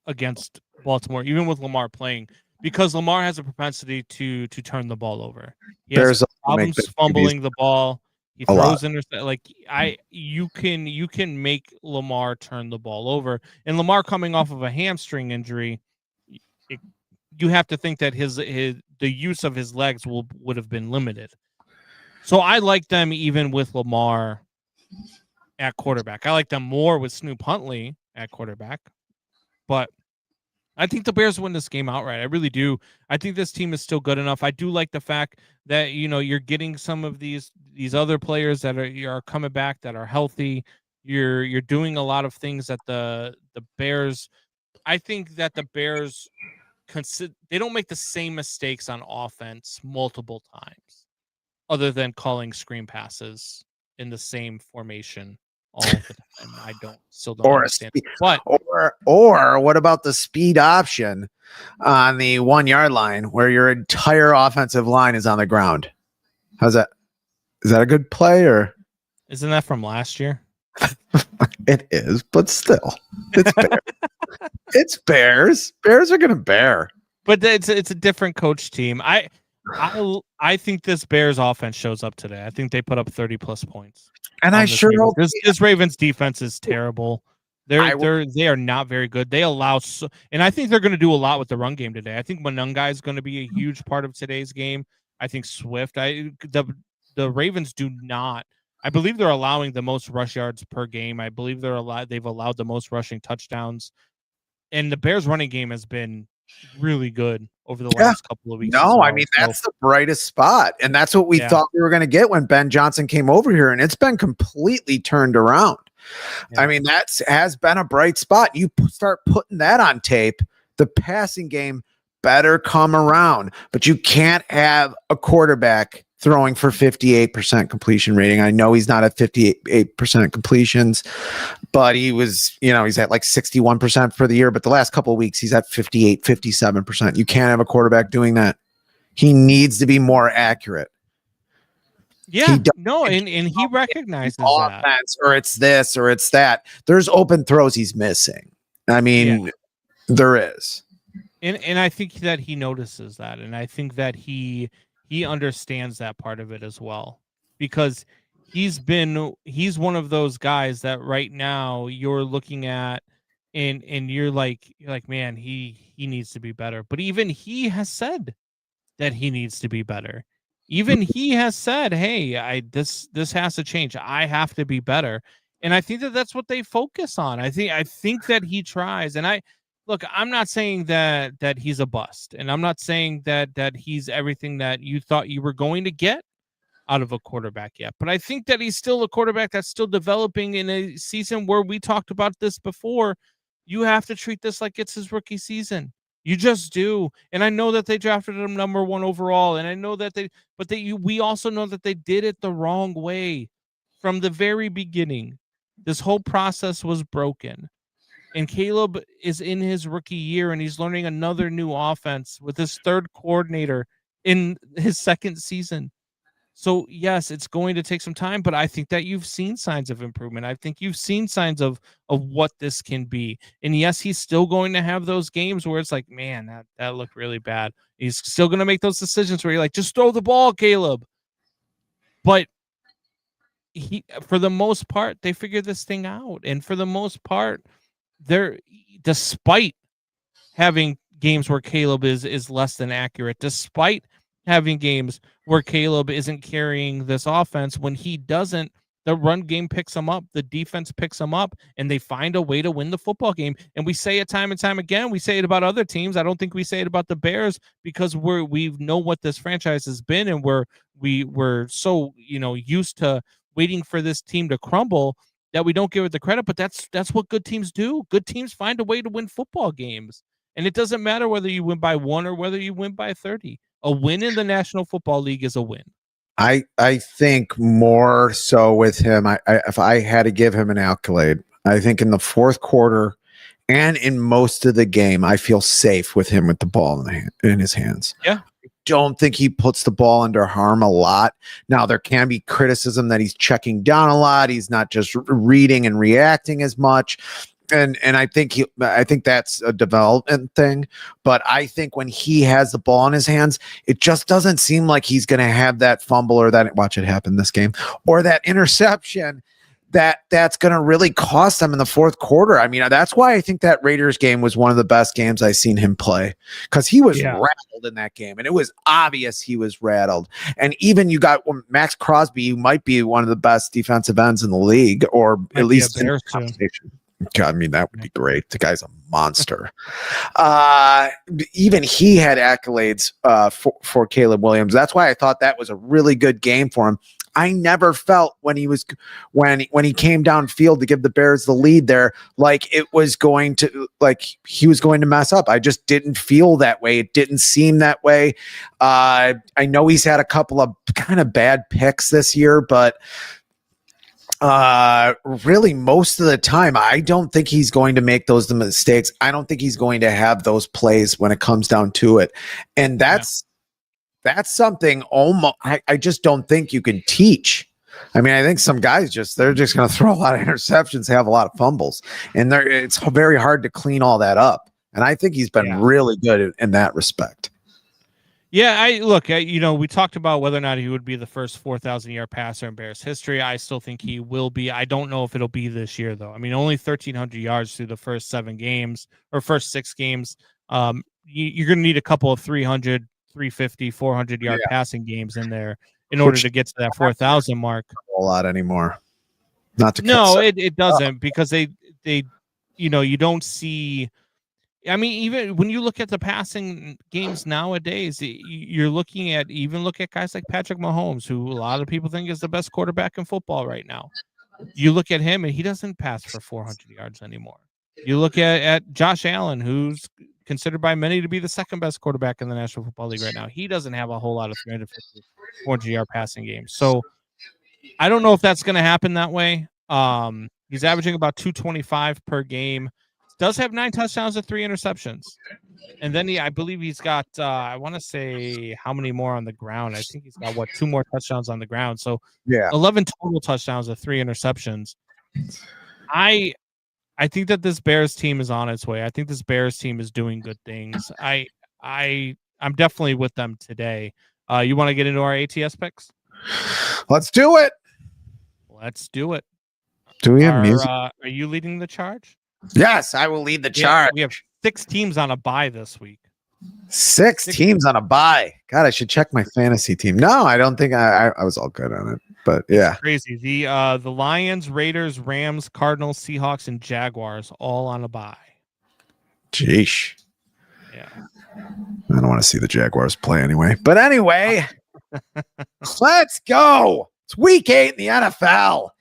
Speaker 4: against Baltimore, even with Lamar playing, because Lamar has a propensity to turn the ball over. He
Speaker 3: Bears
Speaker 4: has
Speaker 3: also make
Speaker 4: problems
Speaker 3: big
Speaker 4: fumbling the ball. He
Speaker 3: a lot.
Speaker 4: throws you can make Lamar turn the ball over. And Lamar coming off of a hamstring injury, you have to think that the use of his legs would have been limited. So I like them even with Lamar at quarterback. I like them more with Snoop Huntley at quarterback. But I think the Bears win this game outright. I really do. I think this team is still good enough. I do like the fact that you're getting some of these other players that are coming back that are healthy. You're doing a lot of things that the Bears. I think that the Bears they don't make the same mistakes on offense multiple times, other than calling screen passes in the same formation all the time. I still don't understand. But
Speaker 3: or what about the speed option on the 1 yard line where your entire offensive line is on the ground? How's that? Is that a good play or?
Speaker 4: Isn't that from last year?
Speaker 3: It is, but still, it's Bears. It's Bears. Bears are gonna bear.
Speaker 4: But it's a different coach team. I think this Bears offense shows up today. I think they put up 30+ points.
Speaker 3: And I sure hope
Speaker 4: this Ravens defense is terrible. They are not very good. They allow and I think they're going to do a lot with the run game today. I think Monunga is going to be a huge part of today's game. I think Swift. The Ravens do not. I believe they're allowing the most rush yards per game. I believe they've allowed the most rushing touchdowns. And the Bears running game has been really good over the last couple of weeks.
Speaker 3: No, I mean, that's the brightest spot. And that's what we thought we were going to get when Ben Johnson came over here. And it's been completely turned around. Yeah. I mean, that has been a bright spot. You start putting that on tape, the passing game better come around. But you can't have a quarterback throwing for 58% completion rating. I know he's not at 58% completions, but he was, he's at like 61% for the year. But the last couple of weeks, he's at 58, 57%. You can't have a quarterback doing that. He needs to be more accurate.
Speaker 4: Yeah, and he recognizes
Speaker 3: offense, or it's this, or it's that. There's open throws he's missing. I mean, there is.
Speaker 4: And I think that he notices that. And I think that he understands that part of it as well, because he's one of those guys that right now you're looking at and you're like, man, he needs to be better. But even he has said that he needs to be better. Even he has said, hey, this has to change. I have to be better. And I think that that's what they focus on. I think that he tries. And I'm not saying that he's a bust, and I'm not saying that he's everything that you thought you were going to get out of a quarterback yet. But I think that he's still a quarterback that's still developing in a season where we talked about this before. You have to treat this like it's his rookie season. You just do. And I know that they drafted him number 1 overall, and I know that we also know that they did it the wrong way from the very beginning. This whole process was broken. And Caleb is in his rookie year, and he's learning another new offense with his third coordinator in his second season. So, yes, it's going to take some time, but I think that you've seen signs of improvement. I think you've seen signs of what this can be. And, yes, he's still going to have those games where it's like, man, that looked really bad. He's still going to make those decisions where you're like, just throw the ball, Caleb. But for the most part, they figured this thing out. And for the most part, despite having games where Caleb is less than accurate, despite having games where Caleb isn't carrying this offense, when he doesn't, the run game picks him up, the defense picks him up, and they find a way to win the football game. And we say it time and time again. We say it about other teams. I don't think we say it about the Bears, because we know what this franchise has been, and we're so used to waiting for this team to crumble that we don't give it the credit. But that's what good teams do. Good teams find a way to win football games. And it doesn't matter whether you win by 1 or whether you win by 30. A win in the National Football League is a win.
Speaker 3: I think more so with him, if I had to give him an accolade, I think in the fourth quarter and in most of the game, I feel safe with him with the ball in his hands.
Speaker 4: Yeah.
Speaker 3: I don't think he puts the ball under harm a lot. Now, there can be criticism that he's checking down a lot. He's not just reading and reacting as much. And I think that's a development thing. But I think when he has the ball in his hands, it just doesn't seem like he's going to have that fumble or that, watch it happen this game, or that interception that's going to really cost them in the fourth quarter. I mean, that's why I think that Raiders game was one of the best games I've seen him play, because he was rattled in that game, and it was obvious he was rattled. And even you got Max Crosby, who might be one of the best defensive ends in the league, or at least in the conversation. God, I mean, that would be great. The guy's a monster. Even he had accolades for Caleb Williams. That's why I thought that was a really good game for him. I never felt when he came downfield to give the Bears the lead there, like he was going to mess up. I just didn't feel that way. It didn't seem that way. I know he's had a couple of kind of bad picks this year, but really most of the time, I don't think he's going to make those mistakes. I don't think he's going to have those plays when it comes down to it. And that's something almost, I just don't think you can teach. I mean, I think some guys they're just going to throw a lot of interceptions, have a lot of fumbles, and it's very hard to clean all that up. And I think he's been really good in that respect.
Speaker 4: Yeah, we talked about whether or not he would be the first 4,000-yard passer in Bears history. I still think he will be. I don't know if it'll be this year, though. I mean, only 1,300 yards through the first 7 games or first 6 games. You're going to need a couple of 300, 350, 400-yard passing games in there in order to get to that 4,000 mark.
Speaker 3: A lot anymore. Not to
Speaker 4: no, it doesn't, because they you don't see. I mean, even when you look at the passing games nowadays, look at guys like Patrick Mahomes, who a lot of people think is the best quarterback in football right now. You look at him, and he doesn't pass for 400 yards anymore. You look at Josh Allen, who's considered by many to be the second best quarterback in the National Football League right now. He doesn't have a whole lot of 350, 400-yard passing games. So I don't know if that's going to happen that way. He's averaging about 225 per game. Does have 9 touchdowns and 3 interceptions. And then I believe he's got, I want to say how many more on the ground. I think he's got 2 more touchdowns on the ground. So 11 total touchdowns and 3 interceptions. I think that this Bears team is on its way. I think this Bears team is doing good things. I'm definitely with them today. You want to get into our ATS picks?
Speaker 3: Let's do it.
Speaker 4: Let's do it.
Speaker 3: Do we have music?
Speaker 4: Are you leading the charge?
Speaker 3: Yes, I will lead the charge.
Speaker 4: We have 6 teams on a bye this week.
Speaker 3: 6 teams on a bye. God, I should check my fantasy team. No, I don't think I was all good on it. But yeah,
Speaker 4: it's crazy. The Lions, Raiders, Rams, Cardinals, Seahawks, and Jaguars all on a bye.
Speaker 3: Jeesh.
Speaker 4: Yeah.
Speaker 3: I don't want to see the Jaguars play anyway. But anyway, let's go. It's week 8 in the NFL.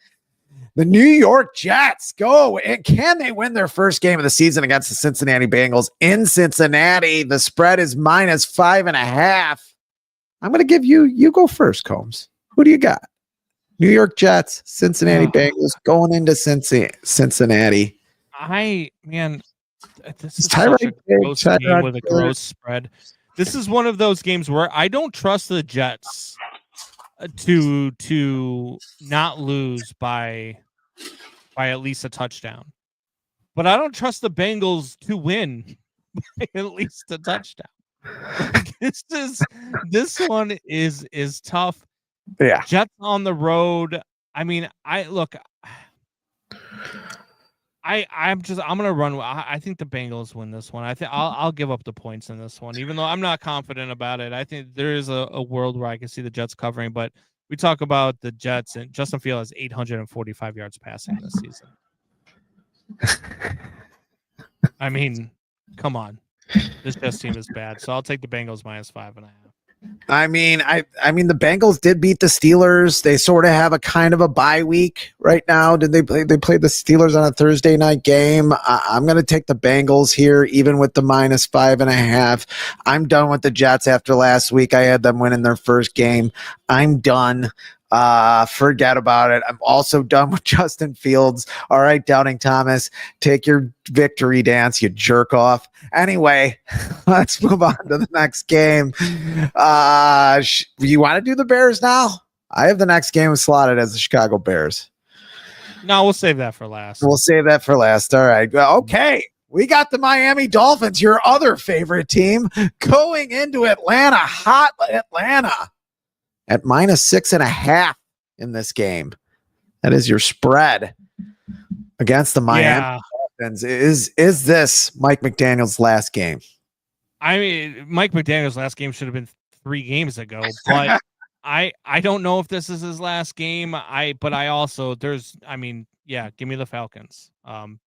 Speaker 3: The New York Jets go. And can they win their first game of the season against the Cincinnati Bengals in Cincinnati? The spread is -5.5. I'm going to give you go first, Combs. Who do you got? New York Jets, Cincinnati Bengals going into Cincinnati.
Speaker 4: This is such a gross game with a gross spread. This is one of those games where I don't trust the Jets to not lose by at least a touchdown, but I don't trust the Bengals to win by at least a touchdown. This one is tough.
Speaker 3: Yeah,
Speaker 4: Jets on the road. I mean, I'm gonna run. I think the Bengals win this one. I'll give up the points in this one, even though I'm not confident about it. I think there is a world where I can see the Jets covering, but we talk about the Jets, and Justin Fields has 845 yards passing this season. I mean, come on, this Jets team is bad. So I'll take the Bengals -5.5.
Speaker 3: I mean, the Bengals did beat the Steelers. They sort of have a kind of a bye week right now. Did they play? They played the Steelers on a Thursday night game. I'm going to take the Bengals here, even with the -5.5. I'm done with the Jets after last week. I had them winning their first game. I'm done. Forget about it. I'm also done with Justin Fields. All right, Doubting Thomas, take your victory dance, you jerk off. Anyway, let's move on to the next game. You want to do the Bears now? I have the next game slotted as the Chicago Bears.
Speaker 4: No, we'll save that for last.
Speaker 3: We'll save that for last. All right. Well, okay. We got the Miami Dolphins, your other favorite team, going into Atlanta, hot Atlanta, at -6.5 in this game. That is your spread against the Miami Dolphins. Is this Mike McDaniel's last game?
Speaker 4: I mean, Mike McDaniel's last game should have been 3 games ago, but I don't know if this is his last game. But I also give me the Falcons.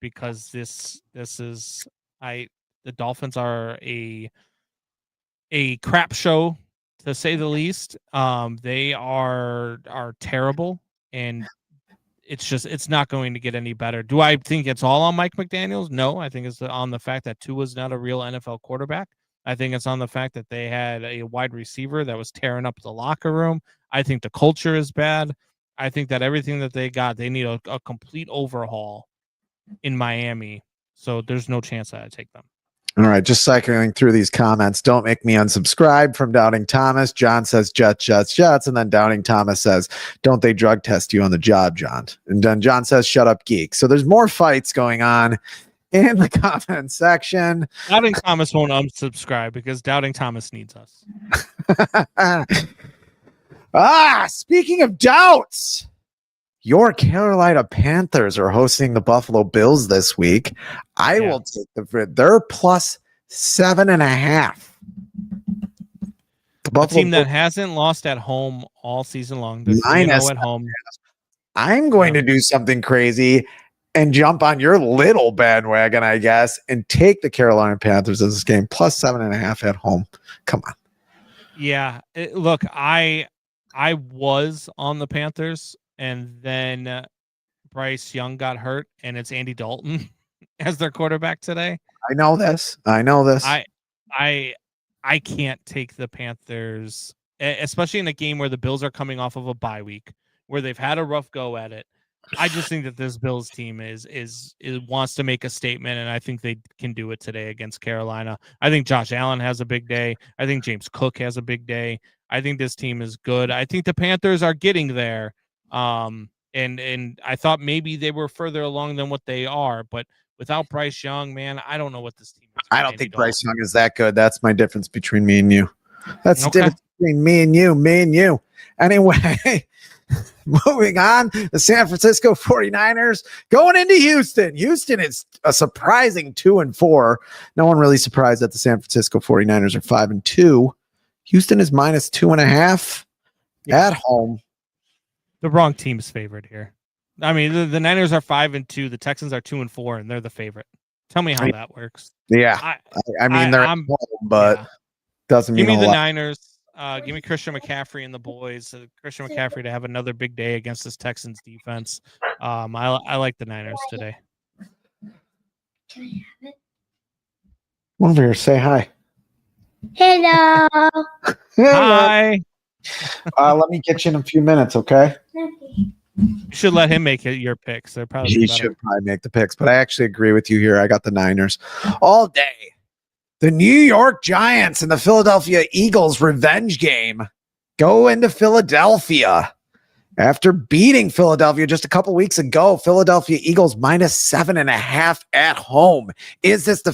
Speaker 4: Because this is the Dolphins are a crap show, to say the least. They are terrible, and it's not going to get any better. Do I think it's all on Mike McDaniels? No, I think it's on the fact that Tua's not a real NFL quarterback. I think it's on the fact that they had a wide receiver that was tearing up the locker room. I think the culture is bad. I think that everything that they got, they need a complete overhaul in Miami. So there's no chance that I take them.
Speaker 3: All right, just cycling through these comments. Don't make me unsubscribe from Doubting Thomas. John says Jets. And then Doubting Thomas says, don't they drug test you on the job, John? And then John says, shut up, geek. So there's more fights going on in the comment section.
Speaker 4: Doubting Thomas won't unsubscribe because Doubting Thomas needs us.
Speaker 3: Speaking of doubts, your Carolina Panthers are hosting the Buffalo Bills this week. I will take they're +7.5.
Speaker 4: A team that hasn't lost at home all season long. They're -0 at home.
Speaker 3: I'm going to do something crazy and jump on your little bandwagon, I guess, and take the Carolina Panthers in this game +7.5 at home. Come on.
Speaker 4: Yeah. Look, I was on the Panthers, and then Bryce Young got hurt, and it's Andy Dalton as their quarterback today.
Speaker 3: I know this.
Speaker 4: I can't take the Panthers, especially in a game where the Bills are coming off of a bye week, where they've had a rough go at it. I just think that this Bills team wants to make a statement, and I think they can do it today against Carolina. I think Josh Allen has a big day. I think James Cook has a big day. I think this team is good. I think the Panthers are getting there. And I thought maybe they were further along than what they are, but without Bryce Young, man, I don't know what this team is.
Speaker 3: I don't think Bryce Young is that good. That's my difference between me and you. That's the difference between me and you. Anyway, moving on, the San Francisco 49ers going into Houston. Houston is a surprising 2-4. No one really surprised that the San Francisco 49ers are 5-2. Houston is -2.5 at home.
Speaker 4: The wrong team's favorite here. I mean, the Niners are 5-2. The Texans are 2-4, and they're the favorite. Tell me how that works.
Speaker 3: Yeah, I mean they're at home, but doesn't mean
Speaker 4: give me the
Speaker 3: lot.
Speaker 4: Niners. Give me Christian McCaffrey and the boys. Christian McCaffrey to have another big day against this Texans defense. I like the Niners today.
Speaker 7: Can I have it?
Speaker 3: One over here, say hi.
Speaker 7: Hello.
Speaker 4: Hi.
Speaker 3: Let me get you in a few minutes, okay?
Speaker 7: Okay.
Speaker 4: You should let him make it your picks. They're probably
Speaker 3: He
Speaker 4: better.
Speaker 3: should probably make the picks, but I actually agree with you here. I got the Niners all day. The New York Giants and the Philadelphia Eagles revenge game go into Philadelphia. After beating Philadelphia just a couple weeks ago, Philadelphia Eagles -7.5 at home. Is this the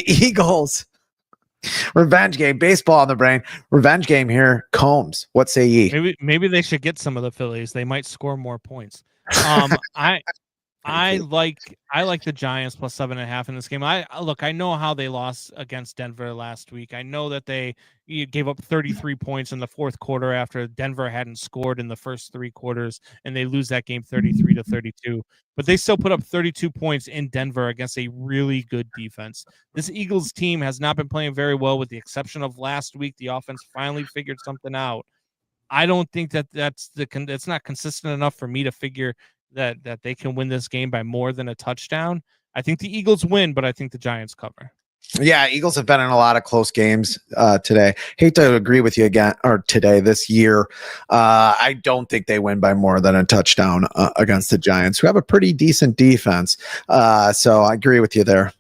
Speaker 3: Eagles revenge game? Baseball on the brain. Revenge game here. Combs, what say ye?
Speaker 4: Maybe they should get some of the Phillies. They might score more points. I like the Giants +7.5 in this game. I know how they lost against Denver last week. I know that they gave up 33 points in the fourth quarter after Denver hadn't scored in the first 3 quarters, and they lose that game 33-32. But they still put up 32 points in Denver against a really good defense. This Eagles team has not been playing very well, with the exception of last week. The offense finally figured something out. I don't think it's not consistent enough for me to figure that they can win this game by more than a touchdown. I think the Eagles win, but I think the Giants cover.
Speaker 3: Yeah, Eagles have been in a lot of close games today. Hate to agree with you again, or this year. I don't think they win by more than a touchdown against the Giants, who have a pretty decent defense. So I agree with you there.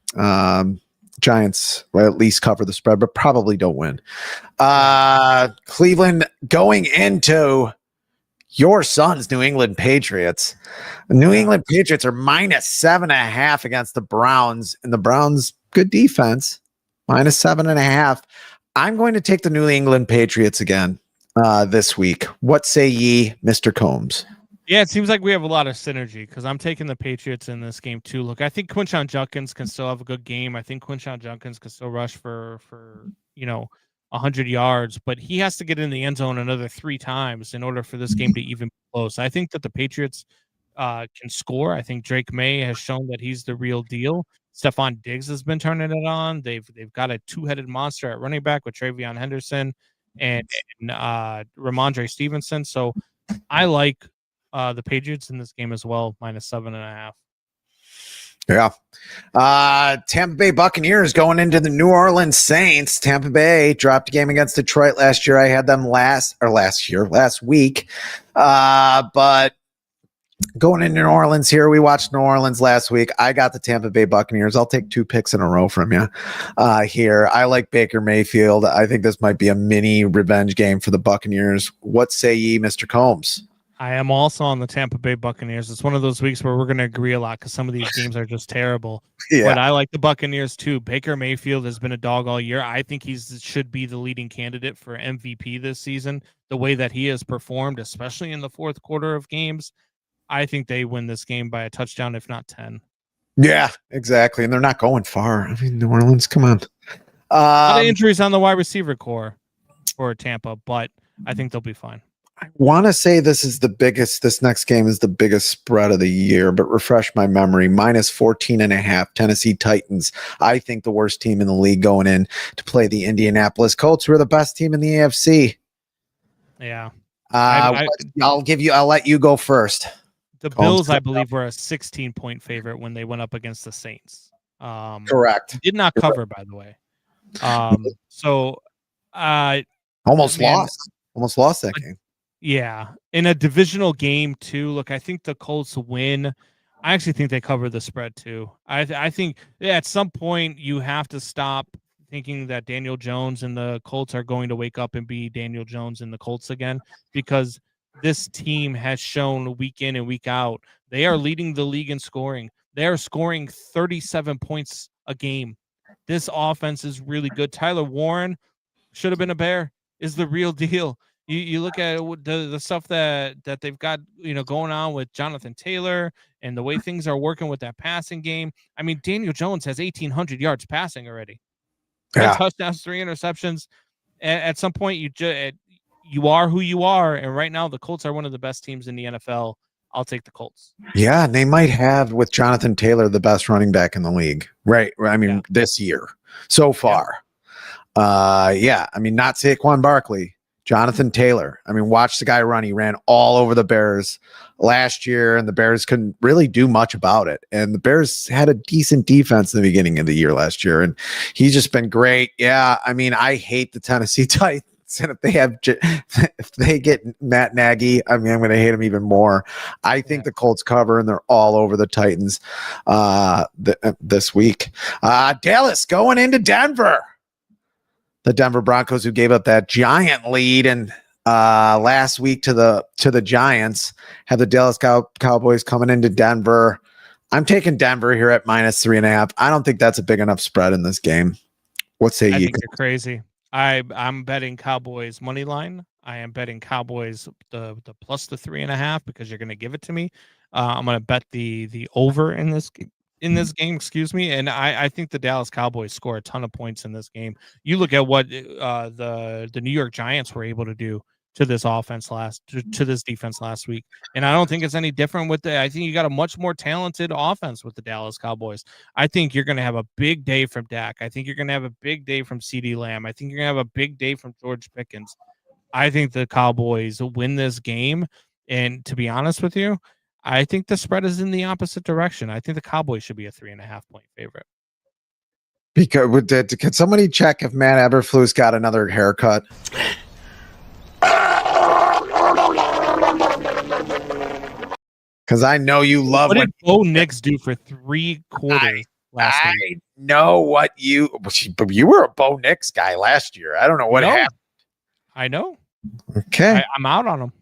Speaker 3: Giants will at least cover the spread, but probably don't win. Cleveland going into your son's New England Patriots. The New England Patriots are -7.5 against the Browns, and the Browns, good defense, -7.5. I'm going to take the New England Patriots again this week. What say ye, Mr. Combs?
Speaker 4: Yeah, it seems like we have a lot of synergy because I'm taking the Patriots in this game too. Look, I think Quinshon Judkins can still have a good game. I think Quinshon Judkins can still rush for 100 yards, but he has to get in the end zone another 3 times in order for this game to even be close. I think that the Patriots can score. I think Drake May has shown that he's the real deal. Stephon Diggs has been turning it on. They've got a 2-headed monster at running back with Travion Henderson and Ramondre Stevenson. So I like the Patriots in this game as well, -7.5.
Speaker 3: Yeah. Tampa Bay Buccaneers going into the New Orleans Saints. Tampa Bay dropped a game against Detroit last year. I had them last week. But going into New Orleans here, we watched New Orleans last week. I got the Tampa Bay Buccaneers. I'll take 2 picks in a row from you here. I like Baker Mayfield. I think this might be a mini revenge game for the Buccaneers. What say ye, Mr. Combs?
Speaker 4: I am also on the Tampa Bay Buccaneers. It's one of those weeks where we're going to agree a lot because some of these games are just terrible.
Speaker 3: Yeah.
Speaker 4: But I like the Buccaneers too. Baker Mayfield has been a dog all year. I think should be the leading candidate for MVP this season. The way that he has performed, especially in the fourth quarter of games, I think they win this game by a touchdown, if not 10.
Speaker 3: Yeah, exactly. And they're not going far. I mean, New Orleans, come on.
Speaker 4: A lot of injuries on the wide receiver core for Tampa, but I think they'll be fine.
Speaker 3: I want to say this next game is the biggest spread of the year, but refresh my memory. -14.5 Tennessee Titans. I think the worst team in the league going in to play the Indianapolis Colts, who are the best team in the AFC.
Speaker 4: Yeah.
Speaker 3: I'll let you go first.
Speaker 4: The Bills, I believe, were a 16-point favorite when they went up against the Saints.
Speaker 3: Correct.
Speaker 4: Did not cover, by the way.
Speaker 3: Almost lost that game.
Speaker 4: Yeah, in a divisional game too. Look, I think the Colts win. I actually think they cover the spread too. I think at some point you have to stop thinking that Daniel Jones and the Colts are going to wake up and be Daniel Jones and the Colts again, because this team has shown week in and week out they are leading the league in scoring. They are scoring 37 points a game. This offense is really good. Tyler Warren should have been a Bear. Is the real deal. You look at the stuff that they've got, going on with Jonathan Taylor and the way things are working with that passing game. I mean, Daniel Jones has 1,800 yards passing already. 10 touchdowns, 3 interceptions. At some point, you are who you are, and right now the Colts are one of the best teams in the NFL. I'll take the Colts.
Speaker 3: Yeah, and they might have, with Jonathan Taylor, the best running back in the league. Right. I mean, this year so far. Yeah. I mean, not Saquon Barkley. Jonathan Taylor. I mean, watch the guy run. He ran all over the Bears last year, and the Bears couldn't really do much about it. And the Bears had a decent defense in the beginning of the year last year, and he's just been great. Yeah, I mean, I hate the Tennessee Titans, and if they get Matt Nagy, I mean, I'm going to hate him even more. I think the Colts cover, and they're all over the Titans this week. Dallas going into Denver. The Denver Broncos, who gave up that giant lead and last week to the Giants, have the Dallas Cowboys coming into Denver. I'm taking Denver here at -3.5. I don't think that's a big enough spread in this game. What say you?
Speaker 4: I think you're crazy. I'm betting Cowboys money line. I am betting Cowboys the plus the 3.5 because you're going to give it to me. I'm going to bet the over in this game, excuse me, and I think the Dallas Cowboys score a ton of points in this game. You look at what the New York Giants were able to do to this to this defense last week, and I don't think it's any different I think you got a much more talented offense with the Dallas Cowboys. I think you're going to have a big day from Dak. I think you're going to have a big day from CeeDee Lamb. I think you're going to have a big day from George Pickens. I think the Cowboys win this game, and to be honest with you, I think the spread is in the opposite direction. I think the Cowboys should be a 3.5-point favorite.
Speaker 3: Because can somebody check if Matt Eberflus got another haircut? Because I know you love.
Speaker 4: What did Bo Nix do for 3 quarters last week?
Speaker 3: I know what you were a Bo Nix guy last year. I don't know what happened.
Speaker 4: I know.
Speaker 3: Okay,
Speaker 4: I'm out on him.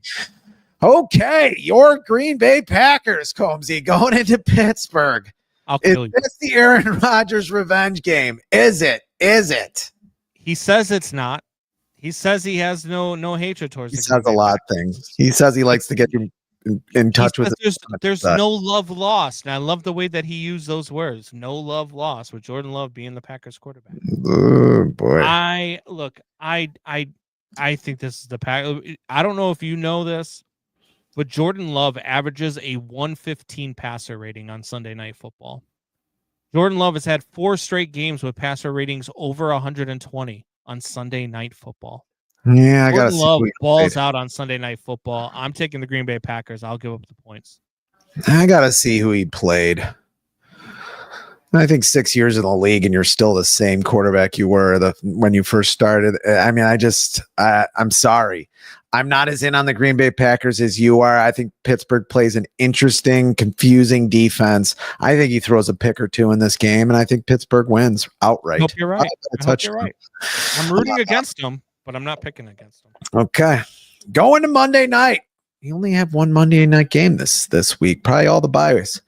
Speaker 3: Okay, your Green Bay Packers, Combsy, going into Pittsburgh.
Speaker 4: I'll
Speaker 3: Is
Speaker 4: kill you.
Speaker 3: this the Aaron Rodgers revenge game? Is it? Is it?
Speaker 4: He says it's not. He says he has no hatred towards
Speaker 3: He
Speaker 4: the
Speaker 3: says
Speaker 4: Green
Speaker 3: a
Speaker 4: Bay
Speaker 3: lot of
Speaker 4: Packers.
Speaker 3: things. He says he likes to get you in touch
Speaker 4: He
Speaker 3: with
Speaker 4: says
Speaker 3: it.
Speaker 4: there's no love lost, and I love the way that he used those words. No love lost with Jordan Love being the Packers quarterback.
Speaker 3: Oh, boy.
Speaker 4: I think this is the pack. I don't know if you know this, but Jordan Love averages a 115 passer rating on Sunday Night Football. Jordan Love has had 4 straight games with passer ratings over 120 on Sunday Night Football.
Speaker 3: Yeah, I got to
Speaker 4: Jordan
Speaker 3: see
Speaker 4: Love
Speaker 3: who he
Speaker 4: balls
Speaker 3: played.
Speaker 4: out on Sunday Night Football. I'm taking the Green Bay Packers. I'll give up the points.
Speaker 3: I got to see who he played. I think 6 years in the league and you're still the same quarterback you were when you first started. I mean, I'm sorry. I'm not as in on the Green Bay Packers as you are. I think Pittsburgh plays an interesting, confusing defense. I think he throws a pick or two in this game, and I think Pittsburgh wins outright.
Speaker 4: I hope you're right. I hope you're right. I'm rooting against him, but I'm not picking against him.
Speaker 3: Okay. Going to Monday night. You only have one Monday night game this week. Probably all the byes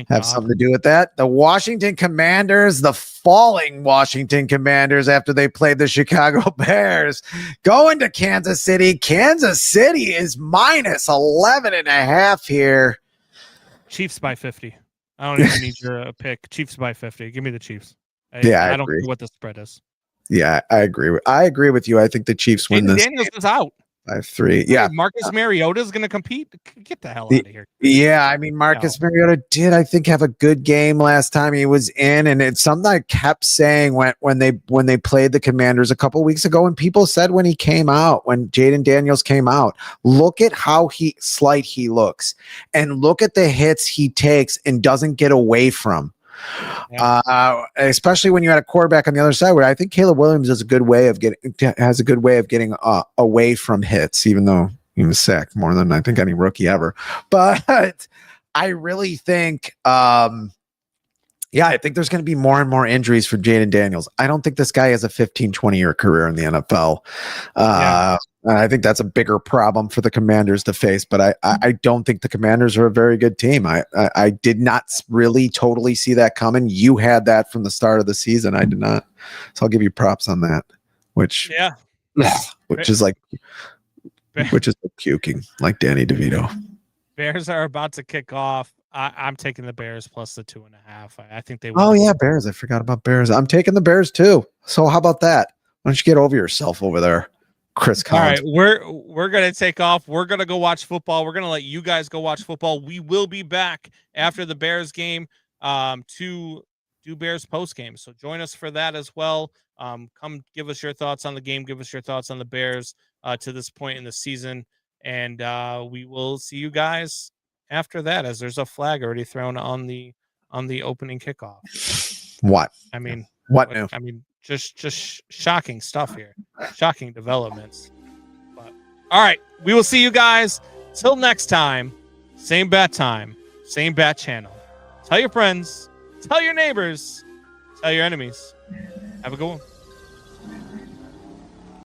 Speaker 3: have something to do with that. The Washington Commanders, the falling Washington Commanders after they played the Chicago Bears, going to Kansas City. Kansas City is minus 11.5 here.
Speaker 4: Chiefs by 50. I don't even need your pick. Chiefs by 50. Give me the Chiefs.
Speaker 3: I
Speaker 4: don't
Speaker 3: agree.
Speaker 4: care what the spread is.
Speaker 3: Yeah, I agree. I agree with you. I think the Chiefs win this.
Speaker 4: Daniels is out.
Speaker 3: 5-3. Yeah.
Speaker 4: Marcus Mariota is going to compete. Get the hell out of here.
Speaker 3: Yeah, I mean, Marcus Mariota did, I think, have a good game last time he was in, and it's something I kept saying when they played the Commanders a couple weeks ago, and people said when he came out, when Jaden Daniels came out, look at how slight he looks, and look at the hits he takes and doesn't get away from. Yeah. Especially when you had a quarterback on the other side, where I think Caleb Williams has a good way of getting away from hits, even though he was sacked more than I think any rookie ever. But I really think, I think there's going to be more and more injuries for Jaden Daniels. I don't think this guy has a 15, 20-year career in the NFL. I think that's a bigger problem for the Commanders to face, but I don't think the Commanders are a very good team. I did not really totally see that coming. You had that from the start of the season. I did not. So I'll give you props on that, which is like puking like Danny DeVito.
Speaker 4: Bears are about to kick off. I'm taking the Bears plus the 2.5. I think they
Speaker 3: win. Oh, yeah, Bears. I forgot about Bears. I'm taking the Bears, too. So how about that? Why don't you get over yourself over there, Chris Collins?
Speaker 4: All right, we're going to take off. We're going to go watch football. We're going to let you guys go watch football. We will be back after the Bears game to do Bears post game. So join us for that as well. Come give us your thoughts on the game. Give us your thoughts on the Bears to this point in the season. And we will see you guys after that, as there's a flag already thrown on the opening kickoff.
Speaker 3: What?
Speaker 4: I mean,
Speaker 3: what new?
Speaker 4: I mean, just shocking stuff here. Shocking developments. But all right, we will see you guys till next time. Same bat time, same bat channel. Tell your friends, tell your neighbors, tell your enemies. Have a good one.